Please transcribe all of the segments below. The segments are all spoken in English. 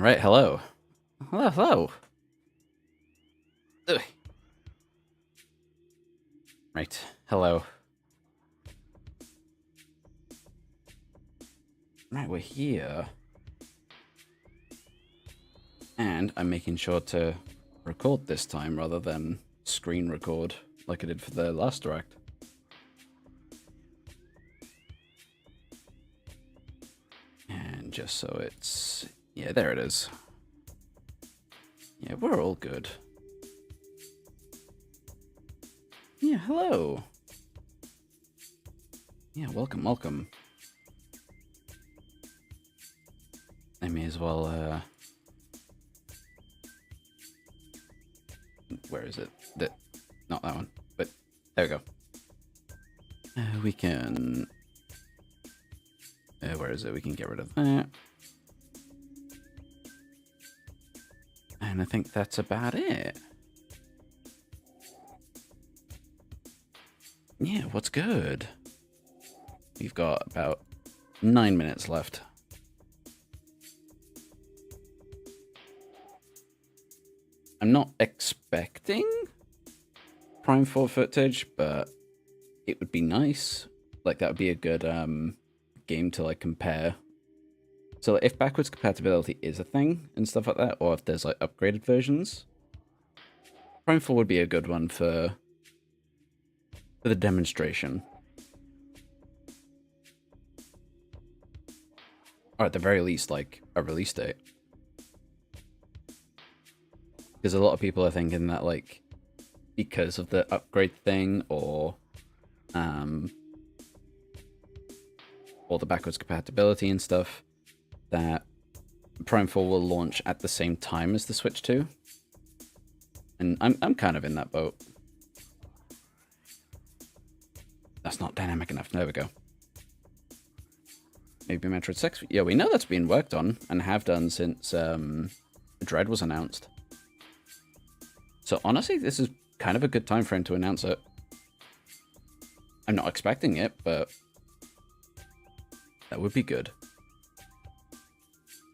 Right, hello. Hello, hello. Ugh. Right, hello. Right, we're here. And I'm making sure to record this time rather than screen record like I did for the last direct. And just so it's... yeah, there it is. Yeah, we're all good. Yeah, hello. Yeah, welcome, welcome. I may as well, where is it? Not that one, but there we go. We can... where is it? We can get rid of that. And I think that's about it. Yeah, what's good? We've got about 9 minutes left. I'm not expecting Prime 4 footage, but it would be nice. Like, that would be a good game to, like, compare. So if backwards compatibility is a thing and stuff like that, or if there's, like, upgraded versions, Prime 4 would be a good one for the demonstration. Or at the very least, like, a release date. Because a lot of people are thinking that, like, because of the upgrade thing, or the backwards compatibility and stuff, that Prime 4 will launch at the same time as the Switch 2. And I'm kind of in that boat. That's not dynamic enough. There we go. Maybe Metroid 6. Yeah, we know that's been worked on, and have done since Dread was announced. So honestly, this is kind of a good time for him to announce it. I'm not expecting it, but that would be good.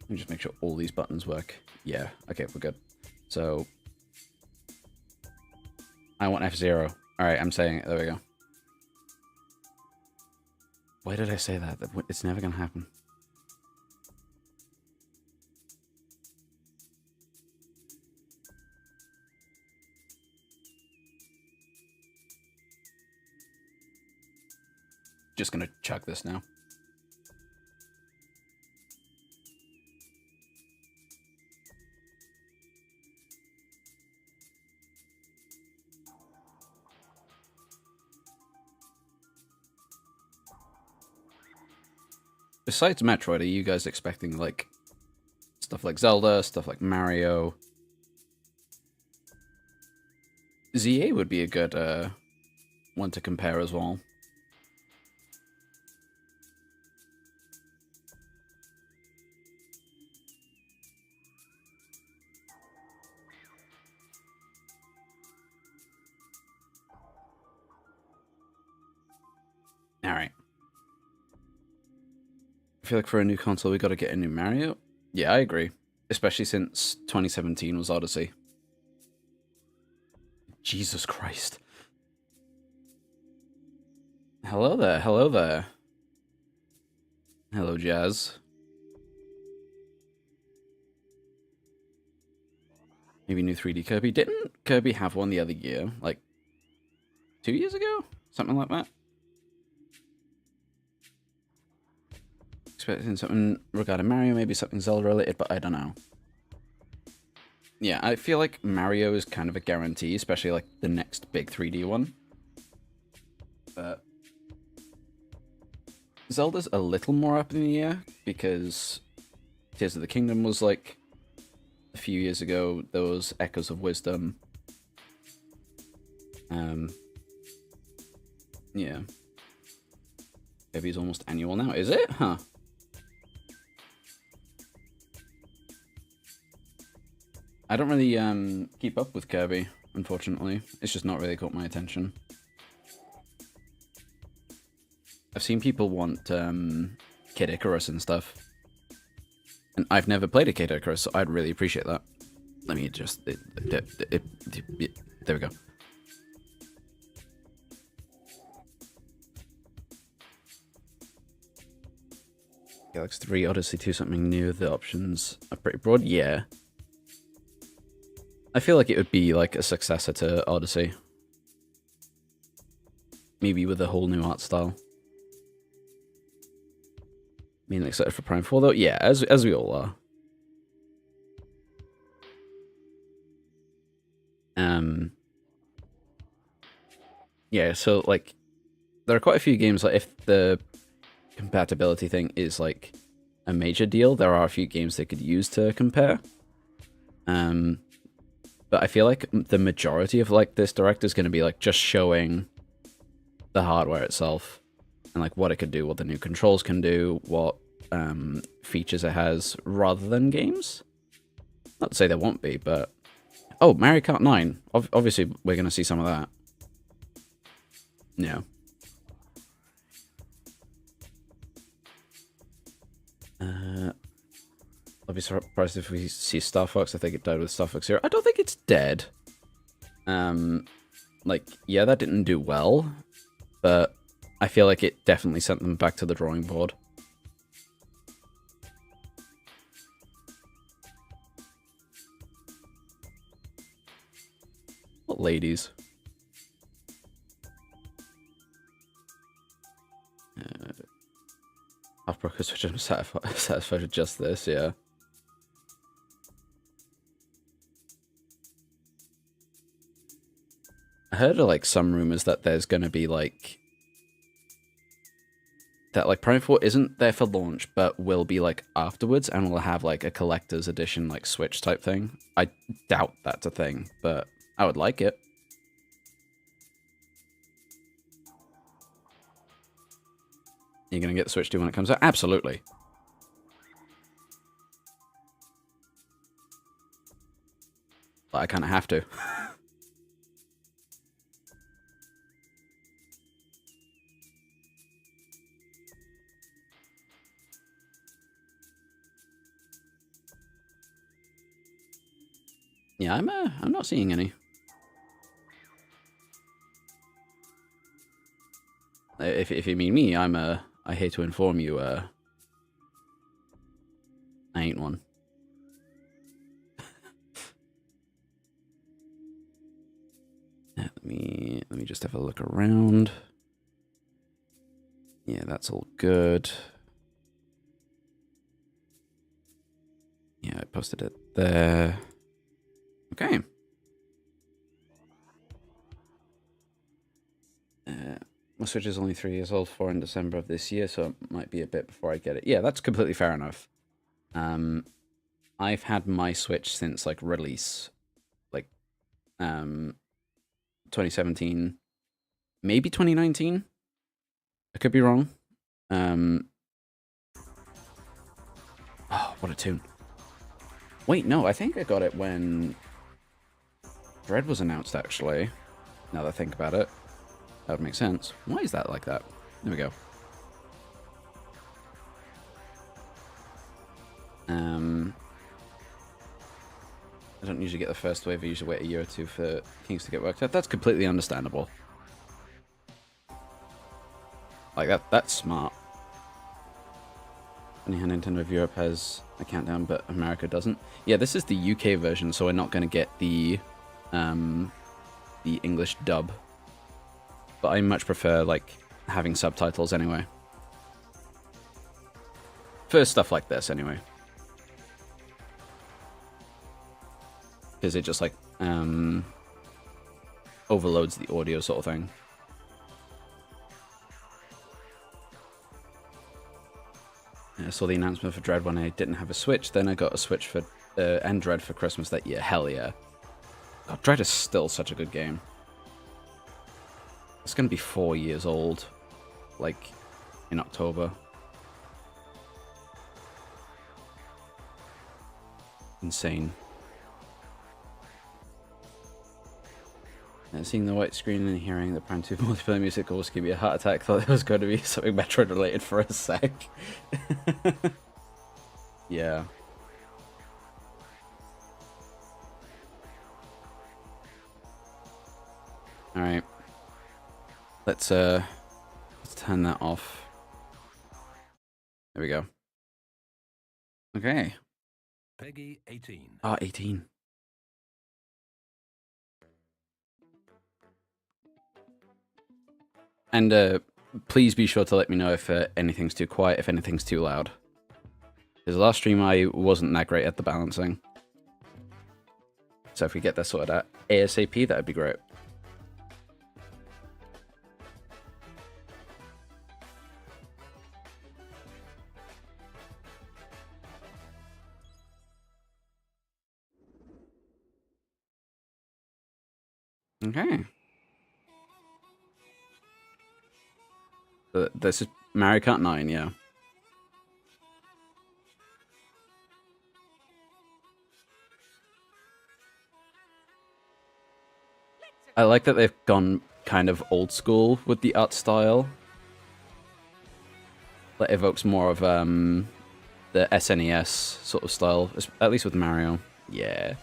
Let me just make sure all these buttons work. Yeah, okay, we're good. So, I want F-Zero. Alright, I'm saying it. There we go. Why did I say that? It's never gonna happen. Just gonna chuck this now. Besides Metroid, are you guys expecting, like, stuff like Zelda, stuff like Mario? ZA would be a good one to compare as well. Alright. I feel like for a new console, we got to get a new Mario. Yeah, I agree. Especially since 2017 was Odyssey. Jesus Christ. Hello there, hello there. Hello, Jazz. Maybe new 3D Kirby. Didn't Kirby have one the other year? Like, 2 years ago? Something like that? Expecting something regarding Mario, maybe something Zelda related, but I don't know. Yeah, I feel like Mario is kind of a guarantee, especially like the next big 3D one. But Zelda's a little more up in the air because Tears of the Kingdom was like a few years ago. There was Echoes of Wisdom. Yeah. Kirby's almost annual now, is it? Huh. I don't really keep up with Kirby, unfortunately. It's just not really caught my attention. I've seen people want Kid Icarus and stuff. And I've never played a Kid Icarus, so I'd really appreciate that. Let me just... there we go. Galaxy 3, Odyssey 2, something new. The options are pretty broad. Yeah. I feel like it would be like a successor to Odyssey. Maybe with a whole new art style. Mainly excited for Prime 4 though. Yeah, as we all are. Yeah, so like there are quite a few games like if the compatibility thing is like a major deal, there are a few games they could use to compare. But I feel like the majority of like this direct is going to be like just showing the hardware itself and like what it could do, what the new controls can do, what features it has, rather than games. Not to say there won't be, but oh, Mario Kart 9. Obviously, we're going to see some of that. Yeah. I'll be surprised if we see Star Fox. I think it died with Star Fox Zero. I don't think it's dead. Like, yeah, that didn't do well, but I feel like it definitely sent them back to the drawing board. What ladies? Half-broken Switch, I'm satisfied with just this, yeah. I heard like some rumors that there's gonna be like that like Prime 4 isn't there for launch, but will be like afterwards, and will have like a collector's edition like Switch type thing. I doubt that's a thing, but I would like it. You're gonna get the Switch 2 when it comes out? Absolutely. But I kind of have to. Yeah, I'm not seeing any. If you mean me, I hate to inform you, I ain't one. Let me just have a look around. Yeah, that's all good. Yeah, I posted it there. Okay. My Switch is only 3 years old, 4 in December of this year, so it might be a bit before I get it. Yeah, that's completely fair enough. I've had my Switch since like release, like 2017, maybe 2019. I could be wrong. Oh, what a tune. Wait, no, I think I got it when Dread was announced, actually. Now that I think about it. That would make sense. Why is that like that? There we go. I don't usually get the first wave. I usually wait a year or two for things to get worked out. That's completely understandable. Like, that's smart. Funny how Nintendo of Europe has a countdown, but America doesn't. Yeah, this is the UK version, so we're not going to get the English dub. But I much prefer, like, having subtitles anyway. For stuff like this, anyway. Because it just, like, overloads the audio sort of thing. I saw the announcement for Dread when I didn't have a Switch. Then I got a Switch for and Dread for Christmas that year. Hell yeah. God, Dread is still such a good game. It's going to be 4 years old, like, in October. Insane. Seeing the white screen and hearing the Prime 2 multiplayer music almost gave me a heart attack. Thought it was going to be something Metroid related for a sec. Yeah. All right. Let's turn that off. There we go. Okay. Peggy 18. Ah, 18. And please be sure to let me know if anything's too quiet, if anything's too loud. Because last stream I wasn't that great at the balancing. So if we get that sorted out ASAP, that would be great. Okay. This is Mario Kart 9, yeah. I like that they've gone kind of old school with the art style. That evokes more of the SNES sort of style, at least with Mario. Yeah.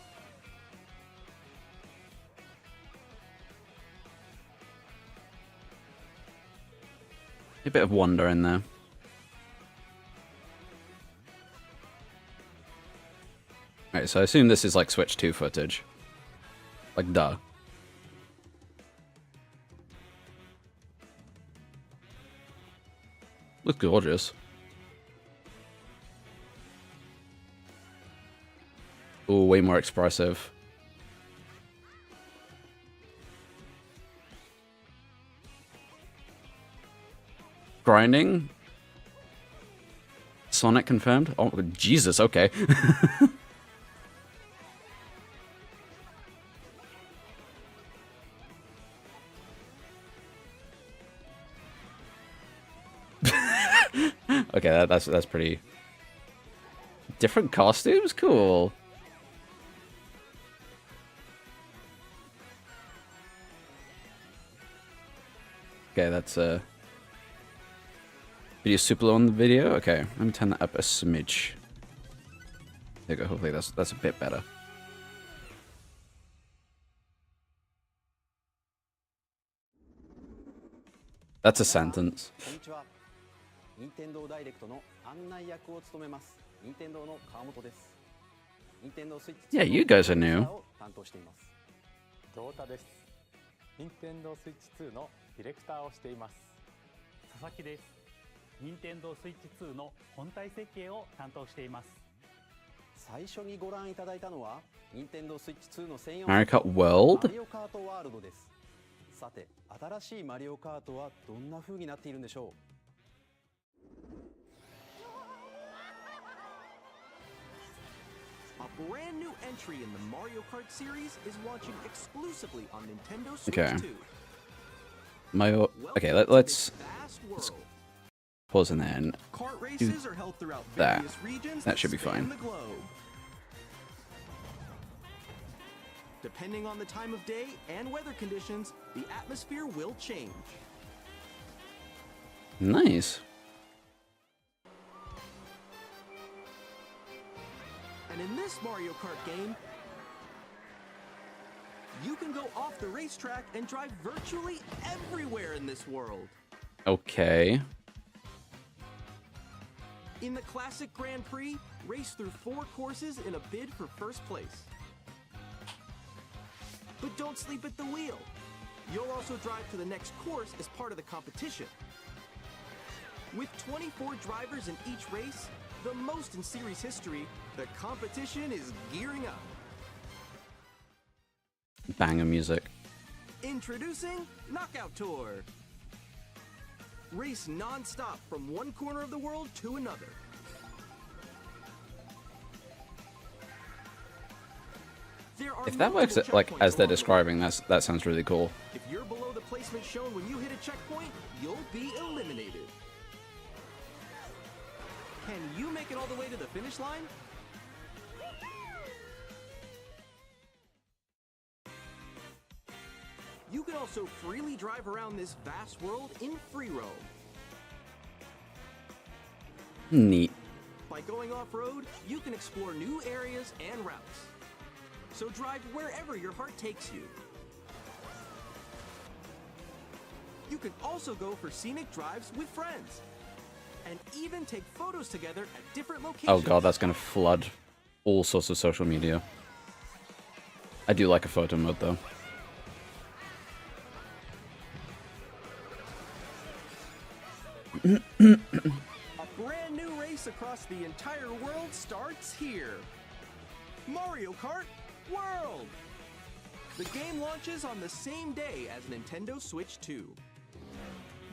A bit of wonder in there. Right, so I assume this is like Switch 2 footage. Like, duh. Looks gorgeous. Ooh, way more expressive. Grinding? Sonic confirmed? Oh, Jesus, okay. Okay, that's pretty... Different costumes? Cool. Okay, that's video super low on the video. Okay, let me turn that up a smidge. There you go. Hopefully that's a bit better. That's a sentence. Yeah, you guys are new. 任天堂スイッチ2のディレクターをしています。佐々木です。任天堂スイッチ2の本体設計を担当しています。最初にご覧いただいたのは任天堂スイッチ2の専用 Mario Kart World? マリオカートワールドです。さて、新しいマリオカートはどんな風になっているんでしょう。A brand new entry in the Mario Kart series is launching exclusively on Nintendo Switch Okay. 2. Okay, let's pause in there and do that. That should be fine. Depending on the time of day and weather conditions, the atmosphere will change. Nice. And in this Mario Kart game, you can go off the racetrack and drive virtually everywhere in this world. Okay. In the classic Grand Prix, race through 4 courses in a bid for first place. But don't sleep at the wheel. You'll also drive to the next course as part of the competition. With 24 drivers in each race, the most in series history, the competition is gearing up. Banger music. Introducing Knockout Tour. Race non-stop from one corner of the world to another. If that works like as they're describing, that sounds really cool. If you're below the placement shown when you hit a checkpoint, you'll be eliminated. Can you make it all the way to the finish line? You can also freely drive around this vast world in free roam. Neat. By going off-road, you can explore new areas and routes. So drive wherever your heart takes you. can also go for scenic drives with friends. And even take photos together at different locations. Oh god, that's gonna flood all sorts of social media. I do like a photo mode though. A brand new race across the entire world starts here. Mario Kart World! The game launches on the same day as Nintendo Switch 2.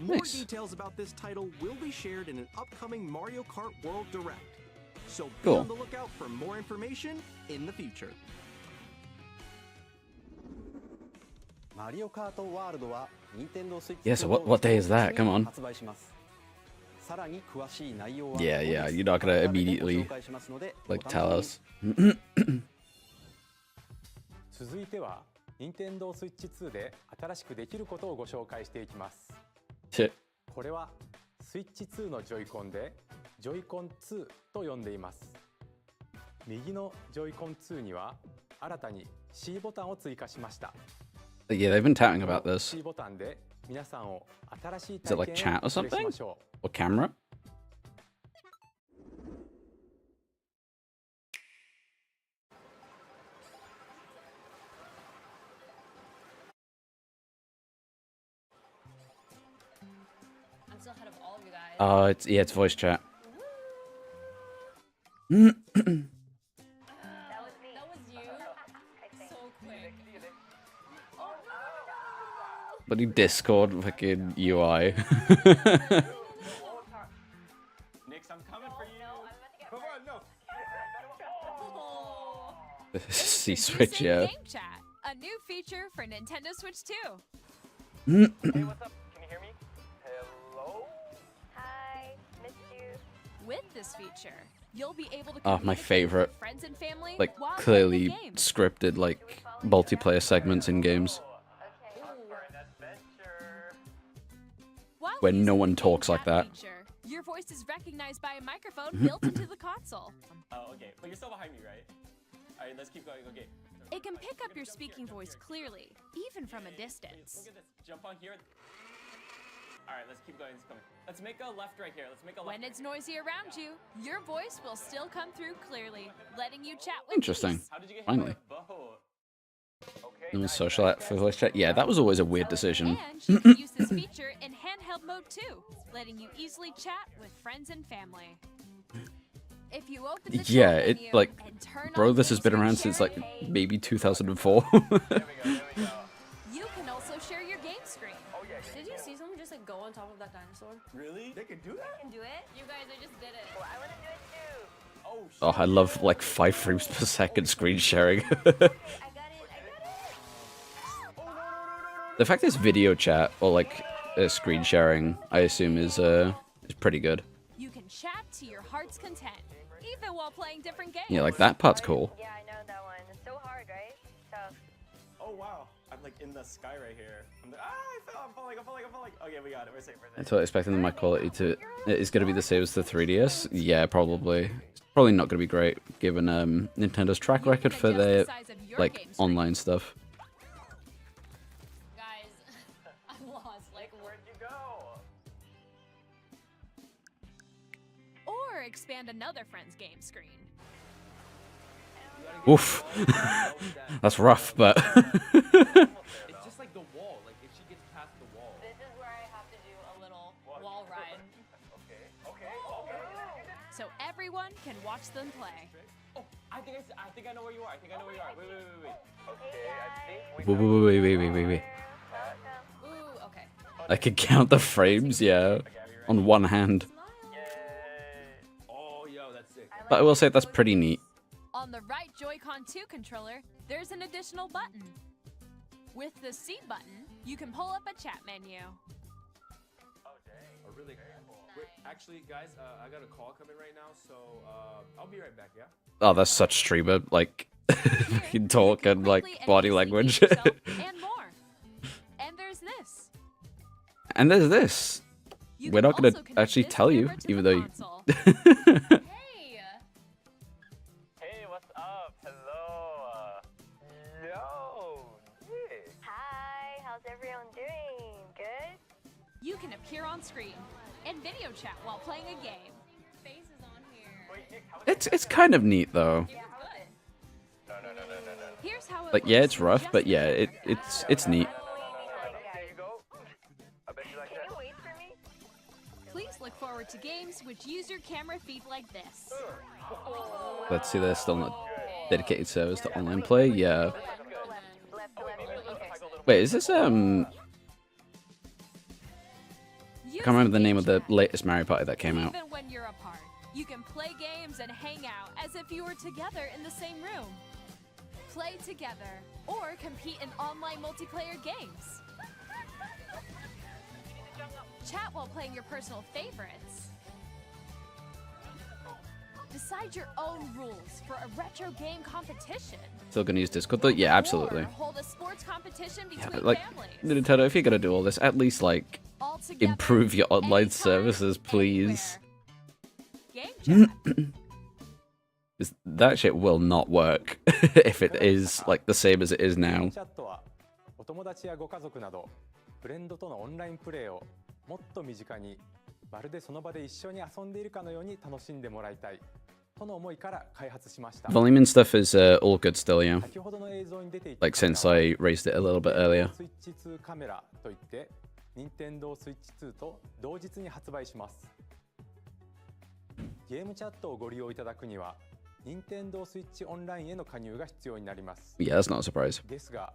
More Nice. details about this title will be shared in an upcoming Mario Kart World Direct. So be Cool. on the lookout for more information in the future. Mario Kart World は Nintendo Switch Yeah, so what day is that? Come on. 発売します。さらに詳しい内容は Yeah, yeah, 後日 you're not gonna 改めてご immediately 紹介しますので、 like お tell 楽しみに。 us. 続いては任天堂 Switch 2で新しくできることをご紹介していきます。 Shit. これは Switch 2のジョイコンでジョイコン2と呼んでいます。右のジョイコン2には新たに C ボタンを追加しました。 Yeah, they've been touting about this. C ボタンで皆さんを新しい Is it 体 like 験 chat を or お連れし something? ましょう。 Or camera? I'm still ahead of all of you guys. Oh, it's voice chat. That was you. So quick. Oh no! Bloody Discord fucking UI. Nix, I'm coming for you. No, I'm about to get Come on, no. Oh. C-Switch, yeah. Game Chat, a new feature for Nintendo Switch 2. Hey, what's up? Can you hear me? Hello? Hi, missed you. With this feature, you'll be able to Oh, my communicate favorite. with friends and family Like, while clearly playing the game. scripted, like, multiplayer segments in games. Okay. Up for an adventure. While when no using one the talks Game like Chat that. feature, your voice is recognized by a microphone built into the console. Oh, okay. But you're still behind me, right? Alright, let's keep going. Okay. It can pick up your speaking voice clearly, even from a distance. Look at this. Jump on here. Alright, let's keep going. It's coming. Let's make a left right here. Let's make a left. When it's noisy around you, your voice will still come through clearly, letting you chat with Interesting. ease. How did you get Finally. hit by a boat? Okay. And the social app for voice chat. Yeah, that was always a weird decision. And you can use this feature in handheld mode too, letting you easily chat with friends and family. If you open the Yeah, chat it menu like, and turn bro, on this has been game around screen since like sharing, maybe 2004. There we go. There we go. you can also share your game screen. Oh yeah. Did you see someone just like go on top of that dinosaur? Really? They can do that? Can do it? You guys, I just did it. Well, I want to do it too. Oh shit. Oh, I love like 5 frames per second screen sharing. I got it. The fact it's video chat or like screen sharing, I assume is pretty good. You can chat to your heart's content, even while playing different games. Yeah, like that part's cool. Yeah, I know that one. It's so hard, right? Tough. Oh wow. I'm like in the sky right here. I fell. I'm falling. Okay, we got it. We're safe. We're I'm safe. totally expecting my quality to is going to be the same as the 3DS. Yeah, probably. It's probably not going to be great given Nintendo's track You record can for adjust their the size of your like game screen. online stuff. Guys, I'm lost. Like, Where'd you go? Or expand another friend's game screen. Oof, that's rough, but It's just like the wall. Like if she gets past the wall. this is where I have to do a little wall ride. Okay. So everyone can watch them play. Oh, I think I know where you are. I think I know where you are. Wait. Okay, I think wait. Ooh, okay. I can count the frames, yeah, on one hand. Oh, yo, that's sick. But I will say that's pretty neat. On the right Joy-Con 2 controller, there's an additional button. With the C button, you can pull up a chat menu. Oh, really? Wait, actually, guys, I got a call coming right now, so I'll be right back. Yeah. Oh, that's such streamer like Here, talk you can and like quickly and body easily language. feed yourself and more. And there's this. And there's this. You We're can not gonna also connect actually this tell you, camera to even the though you. console. Hey! Hey, what's up? Hello. Yo, Nick. Hi, how's everyone doing? Good? You can appear on screen and video chat while playing a game. Face is on here. It's kind of neat though. It was good. Here's how it Like yeah, looks it's rough, just but yeah, in it's neat. Please look forward to games which use your camera feed like this. Let's see, there's still not dedicated servers to online play. Yeah. Wait, is this Use can't remember the game name of the chat. latest Mario Party that came out. Even when you're apart, you can play games and hang out as if you were together in the same room. Play together or compete in online multiplayer games. Chat while playing your personal favorites. Decide your own rules for a retro game competition. Still gonna use Discord though? Yeah, absolutely. Or hold a sports competition Yeah, between like families. Nintendo, if you're gonna do all this, at least like All together, improve your online anytime, services, please. anywhere. Game chat. 'Cause that shit will not work if it is like the same as it is now. チャットはお友達やご家族などフレンドとのオンラインプレイをもっと身近にまるでその場で一緒に遊んでいるかのように楽しんでもらいたいとの思いから開発しました。 Volume and stuff is all good still, yeah. 先ほどの映像に出ていた Like since I raised it a little bit earlier. スイッチ2カメラといって任天堂スイッチ2と同日に発売します。ゲームチャットをご利用いただくには任天堂スイッチオンラインへの加入が必要になります。 Yeah, that's not a surprise. ですが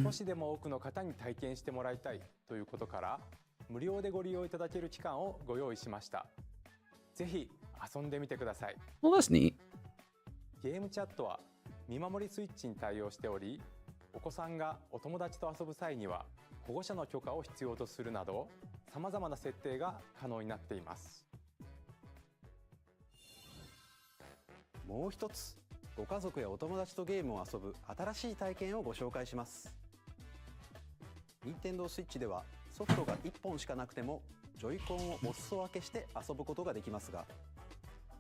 少しでも多くの方に体験してもらいたいということから無料でご利用いただける期間をご用意しました。ぜひ遊んでみてください。 Well, that's neat. ゲームチャットは見守りスイッチに対応しており、お子さんがお友達と遊ぶ際には保護者の許可を必要とするなど、様々な設定が可能になっています。もう一つ、ご家族やお友達とゲームを遊ぶ新しい体験をご紹介します。任天堂スイッチではソフトが1本しかなくてもジョイコンをお裾分けして遊ぶことができますが、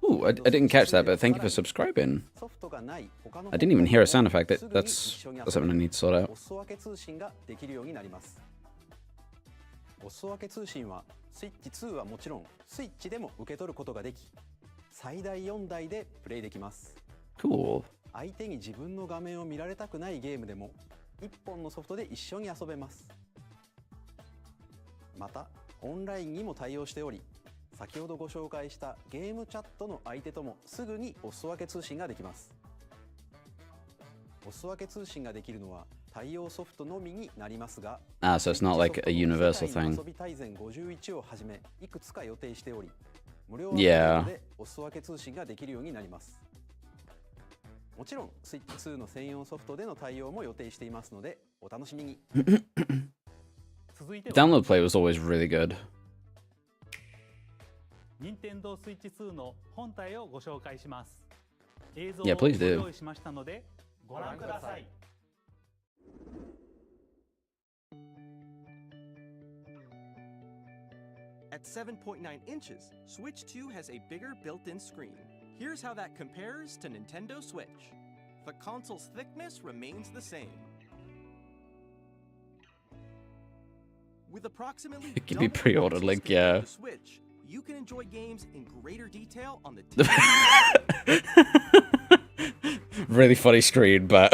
Ooh, I didn't catch that, but thank you for subscribing. ソフトがない他の I didn't even hear a sound effect. すぐに That's 一緒に遊 that's something I need to sort ぶ out. お裾分け通信ができるようになります。お裾分け通信はスイッチ2はもちろんスイッチでも受け取ることができ、最大4台でプレイできます。 Cool. 相手に自分の画面を見られたくないゲームでも1本のソフトで一緒に遊べます。またオンラインにも対応しており、先ほどご紹介したゲームチャットの相手ともすぐにお裾分け通信ができます。お裾分け通信ができるのは対応ソフトのみになりますが、 Ah, so it's not like a universal 世界の thing. 遊び大全51をはじめいくつか予定しており、無料 Yeah. でお裾分け通信ができるようになります。もちろんスイッチ2の専用ソフトでの対応も予定していますのでお楽しみに。続いては Download play was always really good. 任天堂スイッチ2の本体をご紹介します。映像を Yeah, ご please do. 用意しましたのでご覧ください。At 7.9 inches, Switch 2 has a bigger built-in screen. Here's how that compares to Nintendo Switch. The console's thickness remains the same. With approximately It can be double the pre-ordered, pixels like, compared yeah. to Switch, you can enjoy games in greater detail on the Really funny screen, but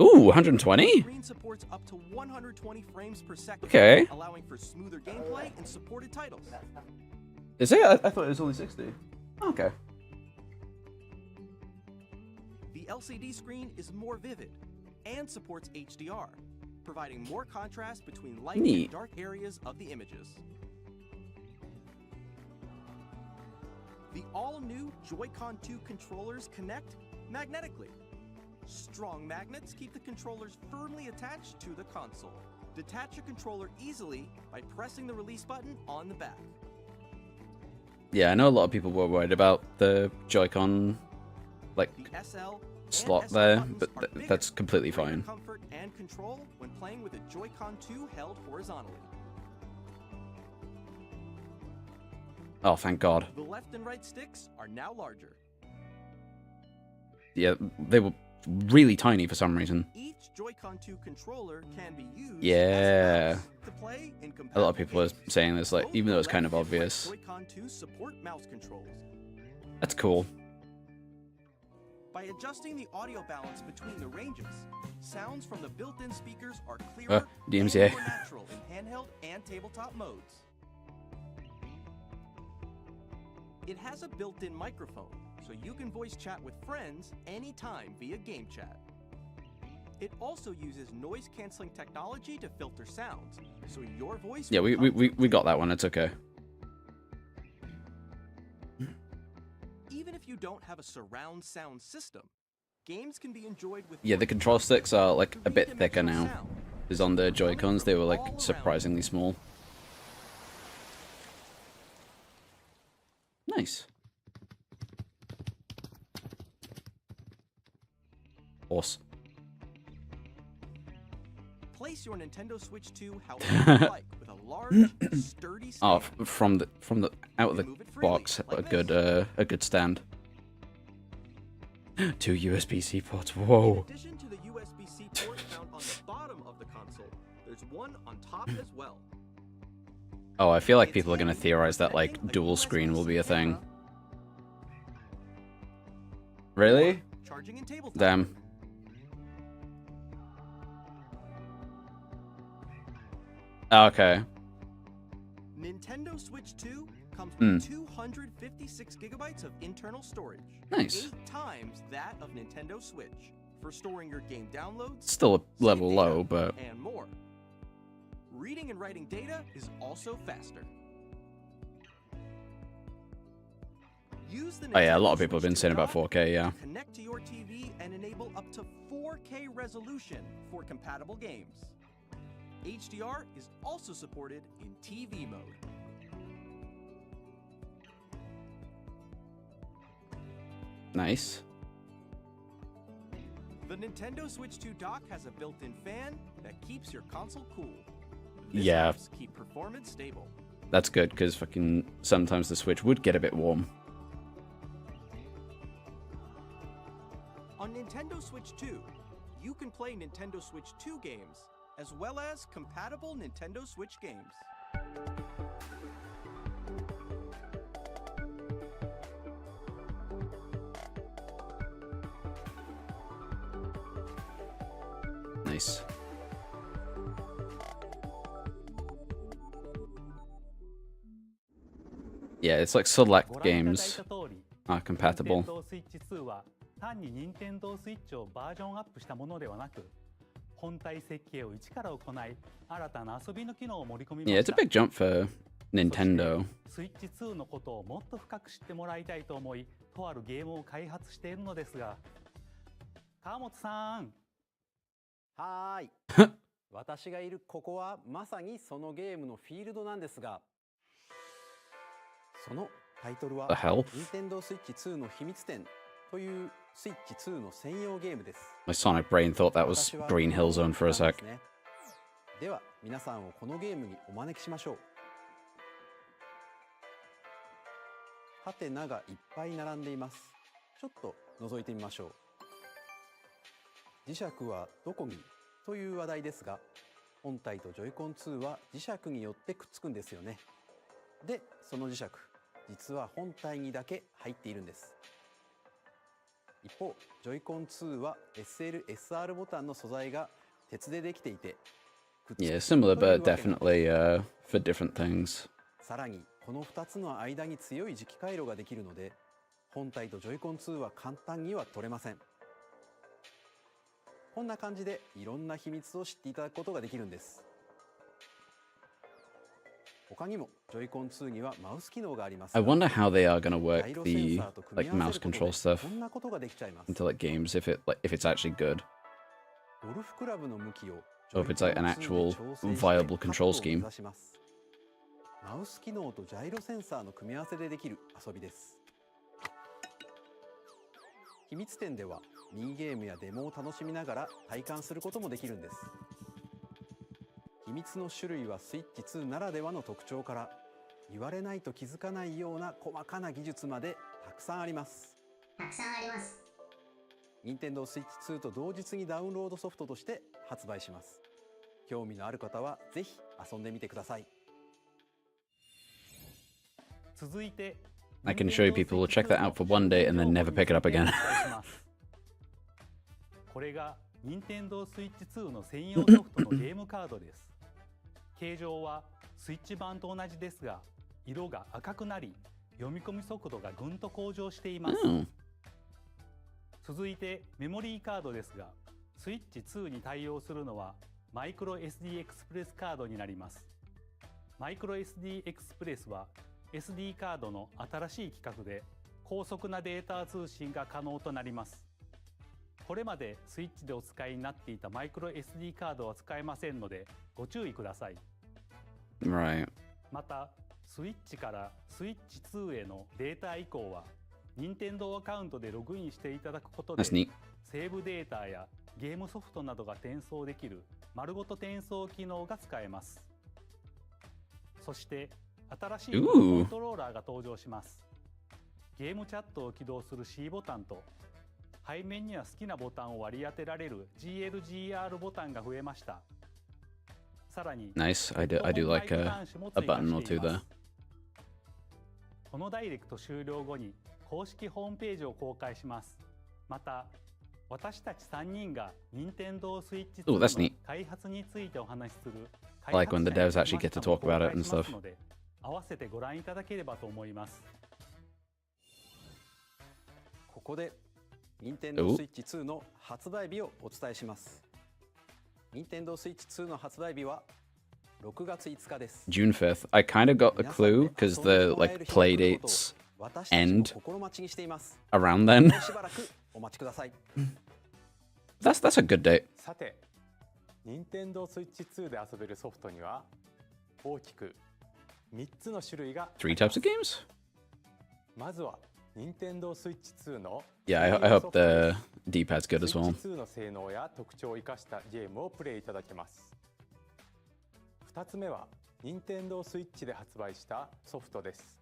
ooh, 120? screen supports up to 120 frames per second, Okay. allowing for smoother gameplay and supported titles. Is it? I thought it was only 60. Okay. The LCD screen is more vivid and supports HDR, providing more contrast between light Neat. and dark areas of the images. The all-new Joy-Con 2 controllers connect magnetically. Strong magnets keep the controllers firmly attached to the console. Detach your controller easily by pressing the release button on the back. Yeah, I know a lot of people were worried about the Joy-Con like The SL slot and SR there, buttons but are bigger, that's completely greater fine. comfort and control when playing with a Joy-Con 2 held horizontally. Oh, thank God. The left and right sticks are now larger. Yeah, they were really tiny for some reason. Each Joy-Con 2 controller can be used Yeah. as a mouse to play in A lot of compatible people are games. saying this, like, Both even though it's the kind of left and right obvious. Joy-Con 2 support mouse controls. That's cool. By adjusting the audio balance between the ranges, sounds from the built-in speakers are clearer DMCA. and more natural in handheld and tabletop modes. It has a built-in microphone, so you can voice chat with friends anytime via game chat. It also uses noise-canceling technology to filter sounds, so your voice Yeah, will we come got that one. It's okay. Even if you don't have a surround sound system, games can be enjoyed with Yeah, the control sticks are like a bit thicker now. three-dimensional sound. Because on the Joy-Cons they were like surprisingly small. Nice. Horse. Place your Nintendo Switch 2 however you like with a large, sturdy Oh, stand. from the out of the box, a good stand. 2 USB-C ports. In Whoa. addition to the USB-C port found on the bottom of the console, there's one on top as well. Oh, I feel like people are gonna theorize that like dual screen will be a thing. Really? Charging in tabletop. Damn. Okay. Nintendo Switch 2 comes with 256 gigabytes of internal storage. Nice. 8 times that of Nintendo Switch for storing your game downloads, Still a level save low, data, but and more. Reading and writing data is also faster. Use the oh yeah, a lot Nintendo of people have been Switch saying 2 about dock 4K. Yeah. to connect to your TV and enable up to 4K resolution for compatible games. HDR is also supported in TV mode. Nice. The Nintendo Switch 2 dock has a built-in fan that keeps your console cool. This Yeah. helps keep performance stable. That's good because fucking sometimes the Switch would get a bit warm. On Nintendo Switch 2, you can play Nintendo Switch 2 games, as well as compatible Nintendo Switch games. Nice. Yeah, it's like select ご覧いただい games た通り are compatible. Nintendo Switch 2は単に Nintendo Switch をバージョンアップしたものではなく、本体設計を一から行い、新たな遊びの機能を盛り込みま Yeah, し it's a た。 big jump for Nintendo. スイッチ2のことをもっと深く知ってもらいたいと思い、とあるゲームを開発しているのですが、川本さん、はーい私がいるここはまさにそのゲームのフィールドなんですが、そのタイトルは The hell? Nintendo Switch 2の秘密展というスイッチ2の専用ゲームです。 My Sonic brain thought that was 私は Green Hill Zone for a このゲームを sec. 作ったんですね。では皆さんをこのゲームにお招きしましょう。ハテナがいっぱい並んでいます。ちょっと覗いてみましょう。磁石はどこにという話題ですが、本体とジョイコン2は磁石によってくっつくんですよね。で、その磁石、実は本体にだけ入っているんです。一方、ジョイコン2は SL、SR ボタンの素材が鉄でできていて、くっつく Yeah, similar という but わけなんです。 definitely for different things. さらにこの2つの間に強い磁気回路ができるので、本体とジョイコン2は簡単には取れません。こんな感じでいろんな秘密を知っていただくことができるんです。他にもジョイコン2にはマウス機能があります I が、 wonder how they are gonna ジャ work イロセン the サーと組 like み合わ mouse せること control で stuff こんなことができちゃいます。 into like games if it's actually good ゴルフクラブの向きを or if it's like an actual viable control scheme. マウス機能とジャイロセンサーの組み合わせでできる遊びです。秘密展ではミニゲームやデモを楽しみながら体感することもできるんです。秘密の種類はスイッチ2ならではの特徴から、言われないと気づかないような細かな技術までたくさんあります。Nintendo Switch 2と同日にダウンロードソフトとして発売します。興味のある方はぜひ遊んでみてください。続いて I can assure you people will check that out for one day and then never pick it up again. これが Nintendo Switch 2の専用ソフトのゲームカードです。形状はスイッチ版と同じですが、色が赤くなり、読み込み速度がぐんと向上しています。続いてメモリーカードですが、スイッチ2に対応するのはマイクロ SD エクスプレスカードになります。マイクロ SD エクスプレスは SD カードの新しい規格で高速なデータ通信が可能となります。これまでスイッチでお使いになっていたマイクロ SD カードは使えませんのでご注意ください。Right. また、スイッチからスイッチ2へのデータ移行は、Nintendo アカウントでログインしていただくことで、 That's neat. セーブデータやゲームソフトなどが転送できる丸ごと転送機能が使えます。そして、新しいコントローラーが登場します。ゲームチャットを起動する C ボタンと、背面には好きなボタンを割り当てられる GLGR ボタンが増えました。さらに、 Nice. I do like a button or two there. このダイレクト終了後に公式ホームページを公開します。また、私たち3人が Nintendo Switch 2 Ooh, that's の neat. 開発についてお話しする I like when the devs actually get to talk about it and stuff. 合わせてご覧いただければと思います。ここで Nintendo Switch 2の発売日をお伝えします。Nintendo Switch 2の発売日は6月5日です。June 5th. I kind of got a clue because the like play dates end around then. しばらくお待ちください。That's a good date. さて、Nintendo Switch 2で遊べるソフトには大きく3つの種類が。 Three types of games? まずは Nintendo Switch 2の Yeah, I hope the D-pad's good as well. Switch 2の性能や特徴を生かしたゲームをプレイいただけます。2つ目は Nintendo Switch で発売したソフトです。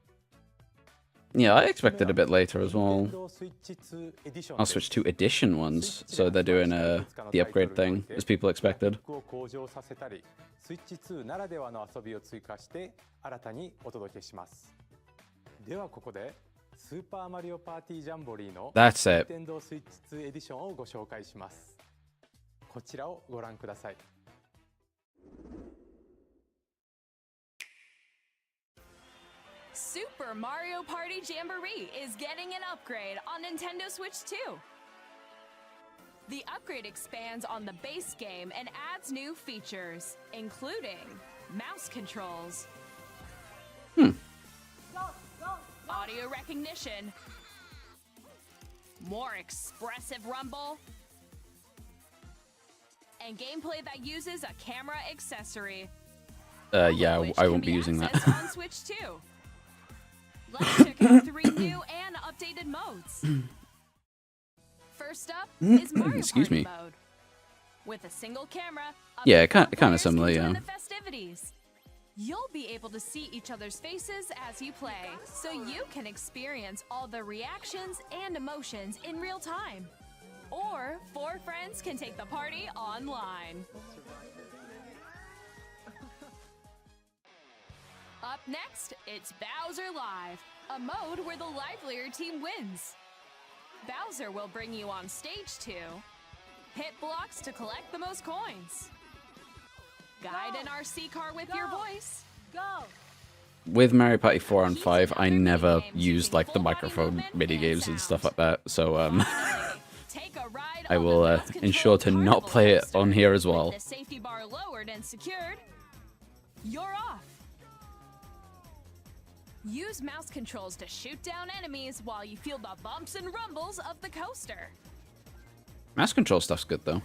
Yeah, I expected a bit later as well. Nintendo Switch 2 Edition I'll switch to edition ones, so they're doing the upgrade thing as people expected. を向上させたり、Switch 2ならではの遊びを追加して新たにお届けします。ではここでスーパーマリオパーティージャンボリーの That's it. Nintendo Switch 2 Edition をご紹介します。こちらをご覧ください。Super Mario Party Jamboree is getting an upgrade on Nintendo Switch 2. The upgrade expands on the base game and adds new features, including mouse controls, audio recognition, more expressive rumble, and gameplay that uses a camera accessory. Yeah, Which I can won't be using that. accessed on Switch 2. Let's check out 3 new and updated modes. First up is Mario Excuse Party me. mode. With a single camera, up Yeah, to 4 kinda players similar, can join yeah. the festivities. You'll be able to see each other's faces as you play, so you can experience all the reactions and emotions in real time. Or 4 friends can take the party online. Up next, it's Bowser Live, a mode where the livelier team wins. Bowser will bring you on stage to hit blocks to collect the most coins, guide an RC car with your voice, With Mario Party 4 and 5, I never used like the microphone mini games and stuff like that. So take a ride I on will the mouse ensure to controlled not play it coaster. on here as well. With the safety bar lowered and secured, you're off. Use mouse controls to shoot down enemies while you feel the bumps and rumbles of the coaster. Mouse control stuff's good though.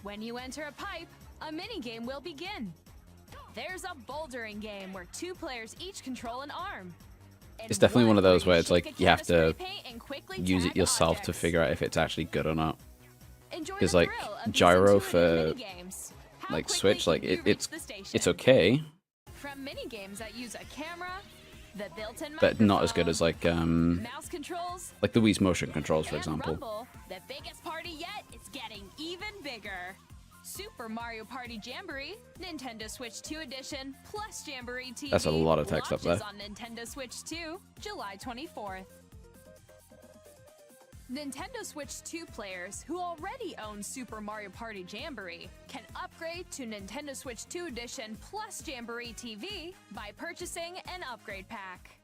When you enter a pipe, a minigame will begin. There's a bouldering game where 2 players each control an arm. And It's definitely one of those where it's shake like a you have can of to spray paint and quickly use it tag yourself to objects. figure out if it's actually good or not. Enjoy Because the like thrill of these gyro intuitive for minigames. How like quickly Switch, like can you reach it's the station? it's okay. From minigames that use a camera, The built-in but not as good as like mouse controls. the Wii's motion controls, for And example. Rumble, the biggest party yet is getting even bigger. Super Mario Party Jamboree, Nintendo Switch 2 Edition, plus Jamboree TV. That's a lot of text up there. launches on Nintendo Switch 2, July 24th. Nintendo Switch 2 players who already own Super Mario Party Jamboree can upgrade to Nintendo Switch 2 Edition plus Jamboree TV by purchasing an upgrade pack.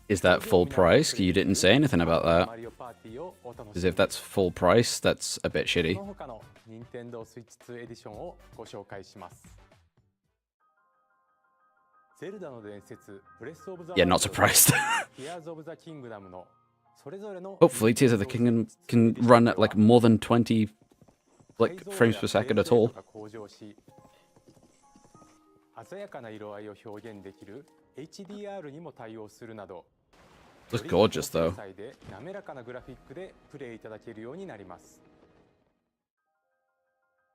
Is that full price? You didn't say anything about that. Because if that's full price, that's a bit shitty. その他の Nintendo Switch 2 エディションをご紹介します。ゼルダの伝説、Breath of the Yeah, not Wildと surprised. Tears of the Kingdom のそれぞれの Hopefully, Tears of the Kingdom can run at like more than 20 frames per second at all. 向上し鮮やかな色合いを表現できる HDR にも対応するなど Looks gorgeous though. で滑らかなグラフィックでプレイいただけるようになります。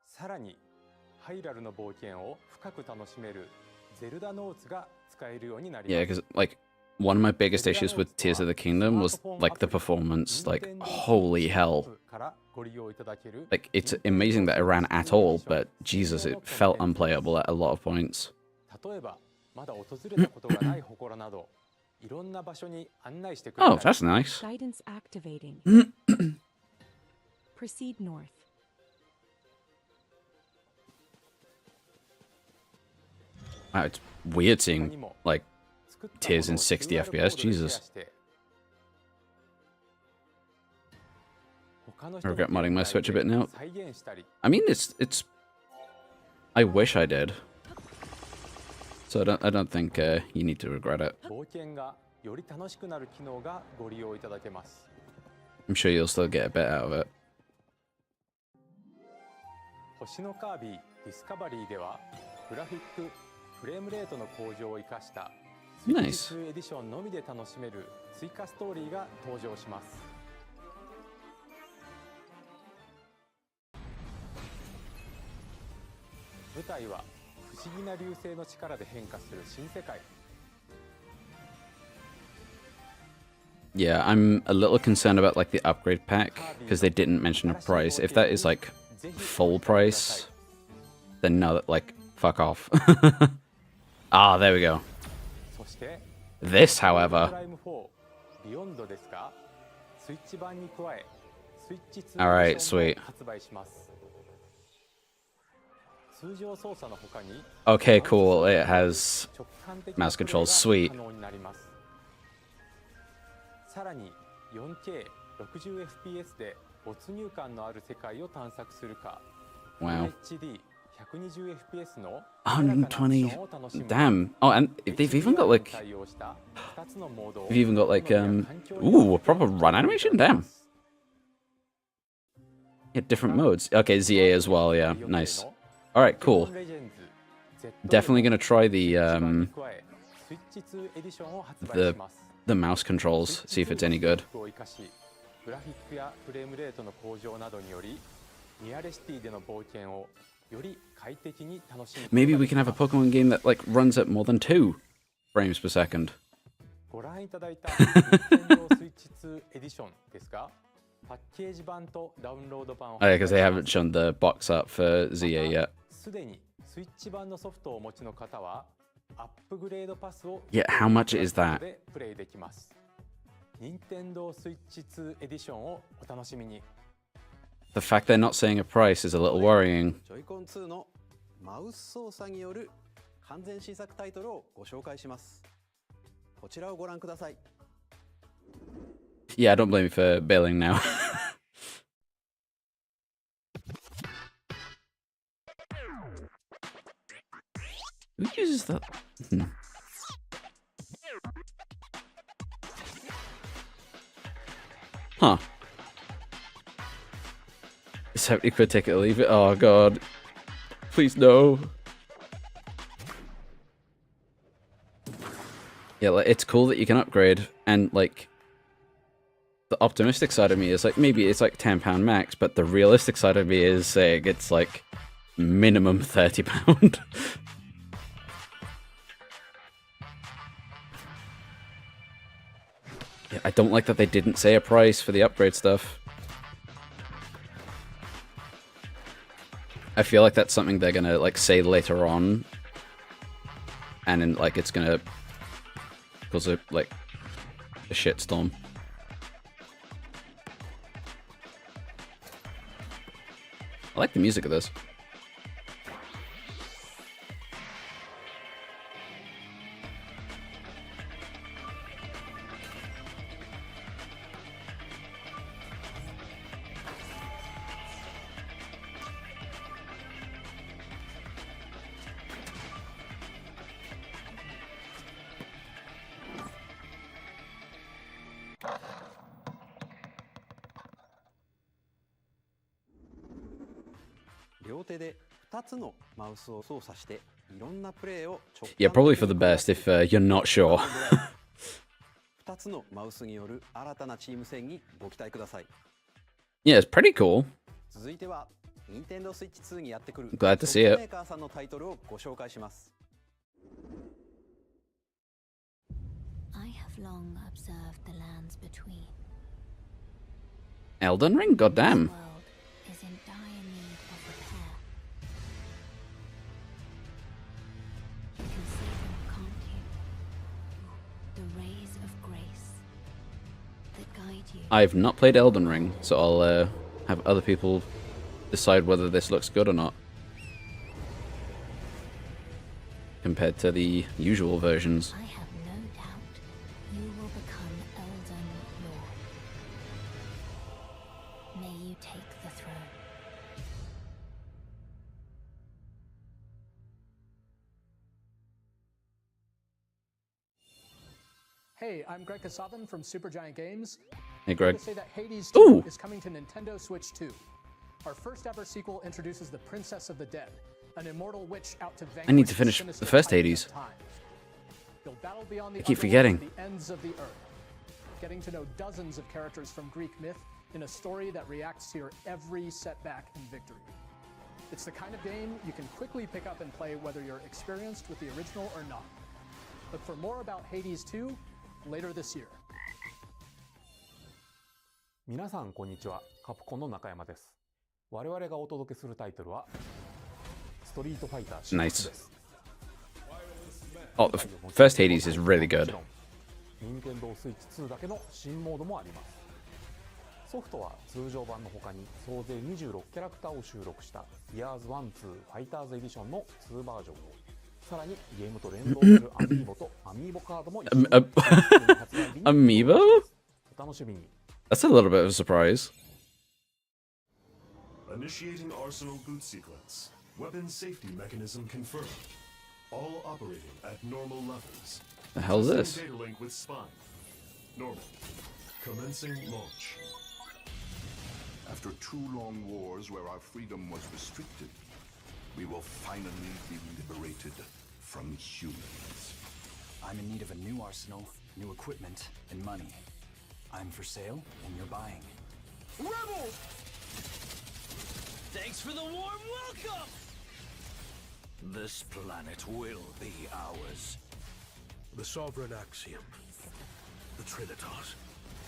さらにハイラルの冒険を深く楽しめるゼルダノーツが使えるようになります。 Yeah, because like one of my biggest issues with Tears of the Kingdom was like the performance. Like, holy hell. Like, it's amazing that it ran at all, but Jesus, it felt unplayable at a lot of points. 例えばまだ訪れたことがない祠などいろんな場所に案内してくれ Oh, たり that's nice. Guidance activating. Proceed north. Wow, it's weird seeing like Tears in 60 FPS. Jesus. I regret modding my Switch a bit now. I mean, it's. I wish I did. So I don't think you need to regret it. 冒険がより楽しくなる機能がご利用いただけます。 I'm sure you'll still get a bit out of it. 星のカービィディスカバリーではグラフィックフレームレートの向上を生かした Nice. 2エディションのみで楽しめる追加ストーリーが登場します。舞台は不思議な流星の力で変化する新世界。 Yeah, I'm a little concerned about like the upgrade pack because they didn't mention a price. If that is like full price, then no, like fuck off. Ah, there we go. そして This, however, プライム4ビヨンドですがスイッチ版に加えスイッチ2 Alright, エディション sweet. も発売します。通常操作の他に okay, cool. It has 直感的 mouse controls. Sweet. 可能になります。さらに 4K60fps で没入感のある世界を探索するか Wow. HD120fps の 120. Damn. Oh, and they've even got like, 対応した 2つのモードを they've even got like ooh, a proper run animation. Damn. Yeah, different modes. Okay, ZA as well. Yeah, nice. All right, cool. Definitely gonna try the mouse controls. See if it's any good. グラフィックやフレームレートの向上などによりニアレシティでの冒険をより快適に楽しむ。 Maybe we can have a Pokemon game that like runs at more than 2 frames per second. ご覧いただいた Nintendo Switch 2 エディションですが、パッケージ版とダウンロード版を Oh, yeah, because they haven't shown the box art for ZA yet. すでにスイッチ版のソフトをお持ちの方はアップグレードパスを Yeah, how much is that? でプレイできます。Nintendo Switch 2 エディションをお楽しみに。 The fact they're not saying a price is a little worrying. ジョイコン2のマウス操作による完全新作タイトルをご紹介します。こちらをご覧ください。 Yeah, I don't blame you for bailing now. Who uses that? Huh. 70 quid ticket, leave it. Oh god. Please no. Yeah, like, it's cool that you can upgrade, and like the optimistic side of me is like maybe it's like £10 max, but the realistic side of me is saying it's like minimum £30. Yeah, I don't like that they didn't say a price for the upgrade stuff. I feel like that's something they're gonna like say later on, and then like it's gonna cause a like a shitstorm. I like the music of this. Yeah, probably for the best if you're not sure. 2つのマウスによる新たなチーム戦にご期待ください。 Yeah, it's pretty cool. 続いては Nintendo Switch 2にやってくる Glad to see it. メーカーさんのタイトルをご紹介します。 I have long observed the lands between. Elden Ring? Goddamn. The world is in dire need of repair. You can see them, can't you? The rays of grace that guide you. I've not played Elden Ring, so I'll have other people decide whether this looks good or not. Compared to the usual versions. I have no doubt you will become Elden Lord. May you take the throne. Hey, I'm Greg Kasavin from Supergiant Games. Hey, Greg. To say that Hades 2 Ooh. is coming to Nintendo Switch 2. Our first ever sequel introduces the Princess of the Dead, an immortal witch out to vanquish I need to finish sinister the first titans Hades. of time. You'll battle beyond the I keep underworld forgetting. to the ends of the earth, getting to know dozens of characters from Greek myth in a story that reacts to your every setback and victory. It's the kind of game you can quickly pick up and play whether you're experienced with the original or not. Look for more about Hades 2 later this year. 皆さんこんにちは、カプコンの中山です。我々がお届けするタイトルはストリートファイター6 Nice. です。 Oh, the first Hades is really good. 任天堂スイッチ2だけの新モードもあります。ソフトは通常版の他に総勢26キャラクターを収録した Years 1-2 Fighters Edition の2バージョンを、さらにゲームと連動するアミーボとアミーボカードも一緒に発売日に Amiibo? お楽しみに。 That's a little bit of a surprise. Initiating Arsenal boot sequence. Weapon safety mechanism confirmed. All operating at normal levels. The hell is this? Data link with spine. Normal. Commencing launch. After 2 long wars where our freedom was restricted, we will finally be liberated from humans. I'm in need of a new arsenal, new equipment, and money. I'm for sale, and you're buying. Rebels! Thanks for the warm welcome! This planet will be ours. The Sovereign Axiom, the Trinitas,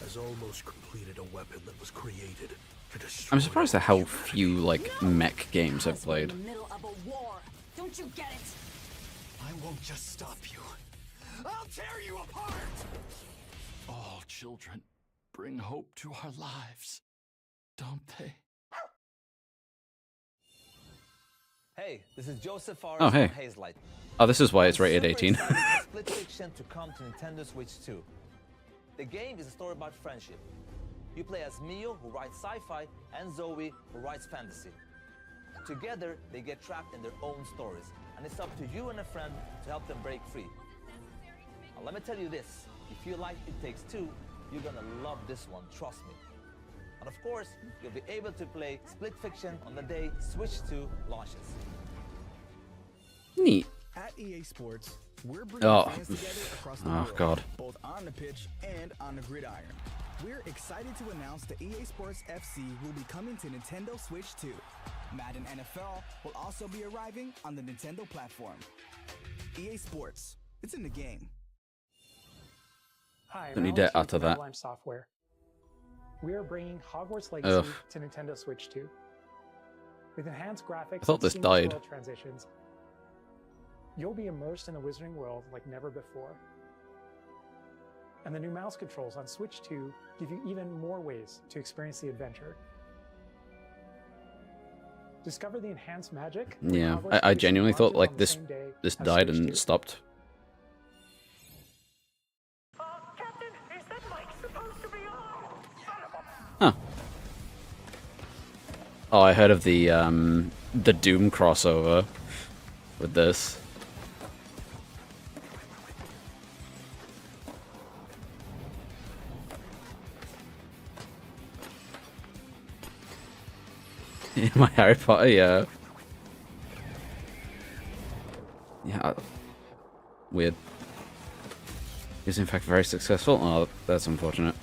has almost completed a weapon that was created to destroy. I'm surprised at how few like mech games I've played. In the middle of a war. Don't you get it? I won't just stop you. I'll tear you apart! All children bring hope to our lives, don't they? Hey, this is Joseph Forrest Oh, hey. from Hazelight. Oh, this is why it's rated 18. Split Fiction to come to Nintendo Switch 2. The game is a story about friendship. You play as Mio, who writes sci-fi, and Zoe, who writes fantasy. Together, they get trapped in their own stories, and it's up to you and a friend to help them break free. Now, let me tell you this, if you like It Takes Two, you're gonna love this one, trust me. And of course, you'll be able to play Split Fiction on the day Switch 2 launches. Neat. At EA Sports, we're bringing fans together across the world, God. both on the pitch and on the gridiron. We're excited to announce that EA Sports FC will be coming to Nintendo Switch 2. Madden NFL will also be arriving on the Nintendo platform. EA Sports, it's in the game. Hi, Don't I'm need Alan to Chu utter from that. Avalanche Software. We are bringing Hogwarts Legacy Ugh. to Nintendo Switch 2. With enhanced graphics I thought and this seamless died. world transitions, you'll be immersed in the Wizarding World like never before. And the new mouse controls on Switch 2 give you even more ways to experience the adventure. Discover the enhanced magic. when Yeah, Hogwarts I Legacy genuinely thought launches like on the this same day this as died Switch and 2. stopped. Huh. Oh, I heard of the Doom crossover with this. In my Harry Potter, yeah. Yeah. Weird. He was in fact very successful. Oh, that's unfortunate.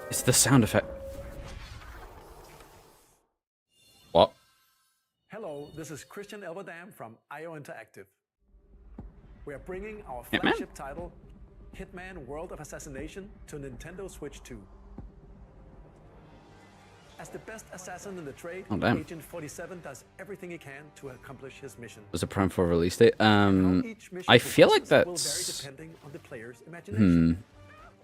It's the sound effect. What? Hello, this is Christian Elverdam from IO Interactive. We are bringing our Hitman? flagship title, Hitman World of Assassination, to Nintendo Switch 2. As the best assassin in the trade, Oh, damn. Agent 47 does everything he can to accomplish his mission. Was a Prime 4 release date? Each mission I feel like progresses will vary that's... depending on the player's imagination.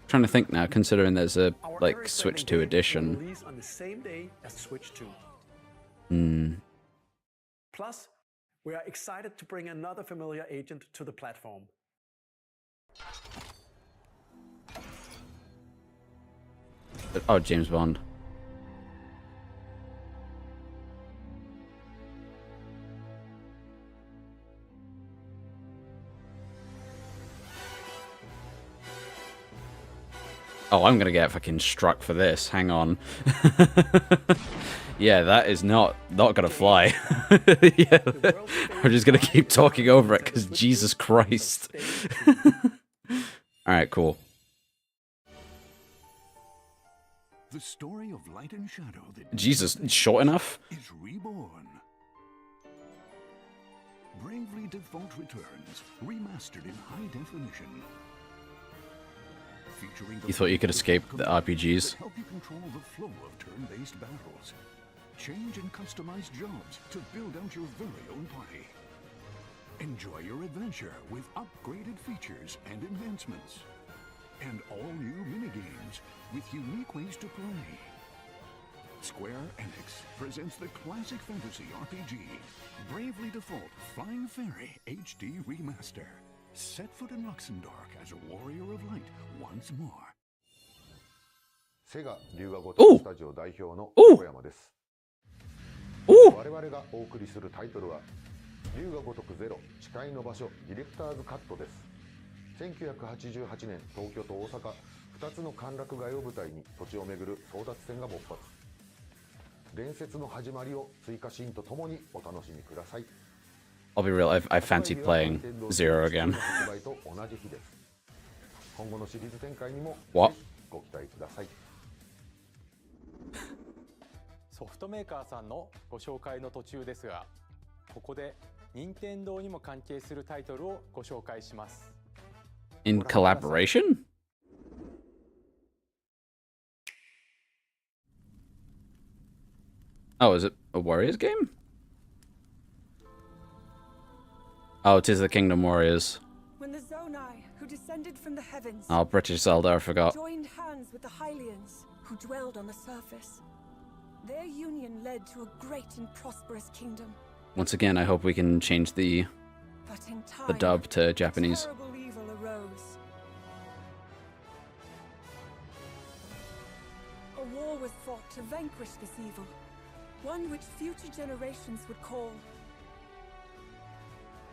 Trying to think now, considering there's a, Our like, very Switch exciting 2 game will edition. release on the same day as Switch 2. Plus, we are excited to bring another familiar agent to the platform. Oh, James Bond. Oh, I'm gonna get fucking struck for this. Hang on. Yeah, that is not gonna fly. Yeah, I'm just gonna keep talking over it because Jesus Christ. All right, cool. The story of light and shadow that Jesus, short enough? is reborn. Bravely Default returns, remastered in high definition. Featuring You thought you could escape the RPGs? that help you control the flow of turn-based battles. Change and customize jobs to build out your very own party. Enjoy your adventure with upgraded features and enhancements. And all new minigames with unique ways to play. Square Enix presents the classic fantasy RPG, Bravely Default Flying Fairy HD Remaster. Set foot in Luxembourg as a warrior of light once more. セガ龍河如くスタジオ代表の小山です。我々がお送りするタイトルは龍河如くゼロ誓いの場所ディレクターズカットです。1988年東京と大阪2つの歓楽街を舞台に土地を巡る争奪戦が勃発。伝説の始まりを追加シーンとともにお楽しみください。 I'll be real, I fancied playing Zero again. 発売と同じ日です。今後のシリーズ展開にも What? ぜひご期待ください。ソフトメーカーさんのご紹介の途中ですが、ここで任天堂にも関係するタイトルをご紹介します。 In collaboration? Oh, is it a Warriors game? Oh, 'tis the Kingdom Warriors. When the Zonai, who descended from the heavens, Oh, British Zelda, I forgot. joined hands with the Hylians, who dwelled on the surface. Their union led to a great and prosperous kingdom. Once again, I hope we can change the But in time, dub to Japanese. terrible evil arose. A war was fought to vanquish this evil, one which future generations would call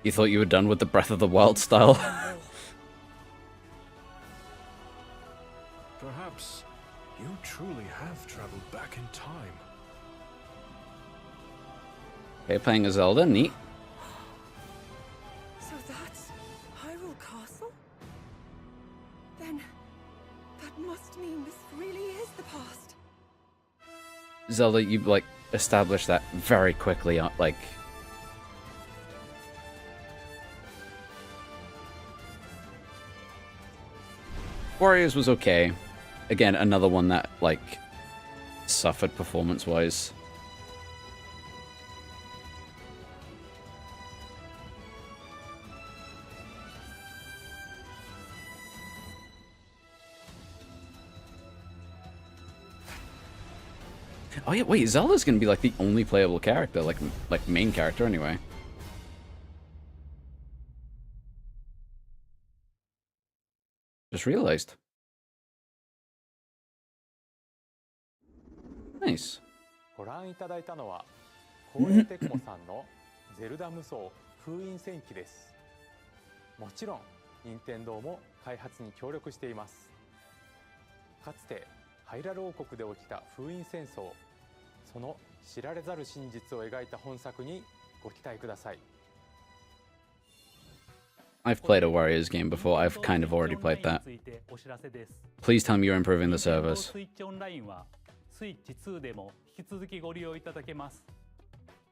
You thought you were done with the Breath of the Wild style? Perhaps you truly have traveled back in time. Okay, playing a Zelda, neat. So that's Hyrule Castle? Then that must mean this really is the past. Zelda, you like established that very quickly, like Warriors was okay. Again, another one that, like, suffered performance-wise. Oh yeah, wait, Zelda's gonna be like the only playable character, like main character anyway. Just realized. Nice. ご覧いただいたのは光栄テクモさんのゼルダ無双封印戦記です。もちろん任天堂も開発に協力しています。かつてハイラル王国で起きた封印戦争、その知られざる真実を描いた本作にご期待ください。I've played a Warriors game before. I've kind of already played that. Please tell me you're improving the servers. スイッチオンラインはスイッチ2でも引き続きご利用いただけます。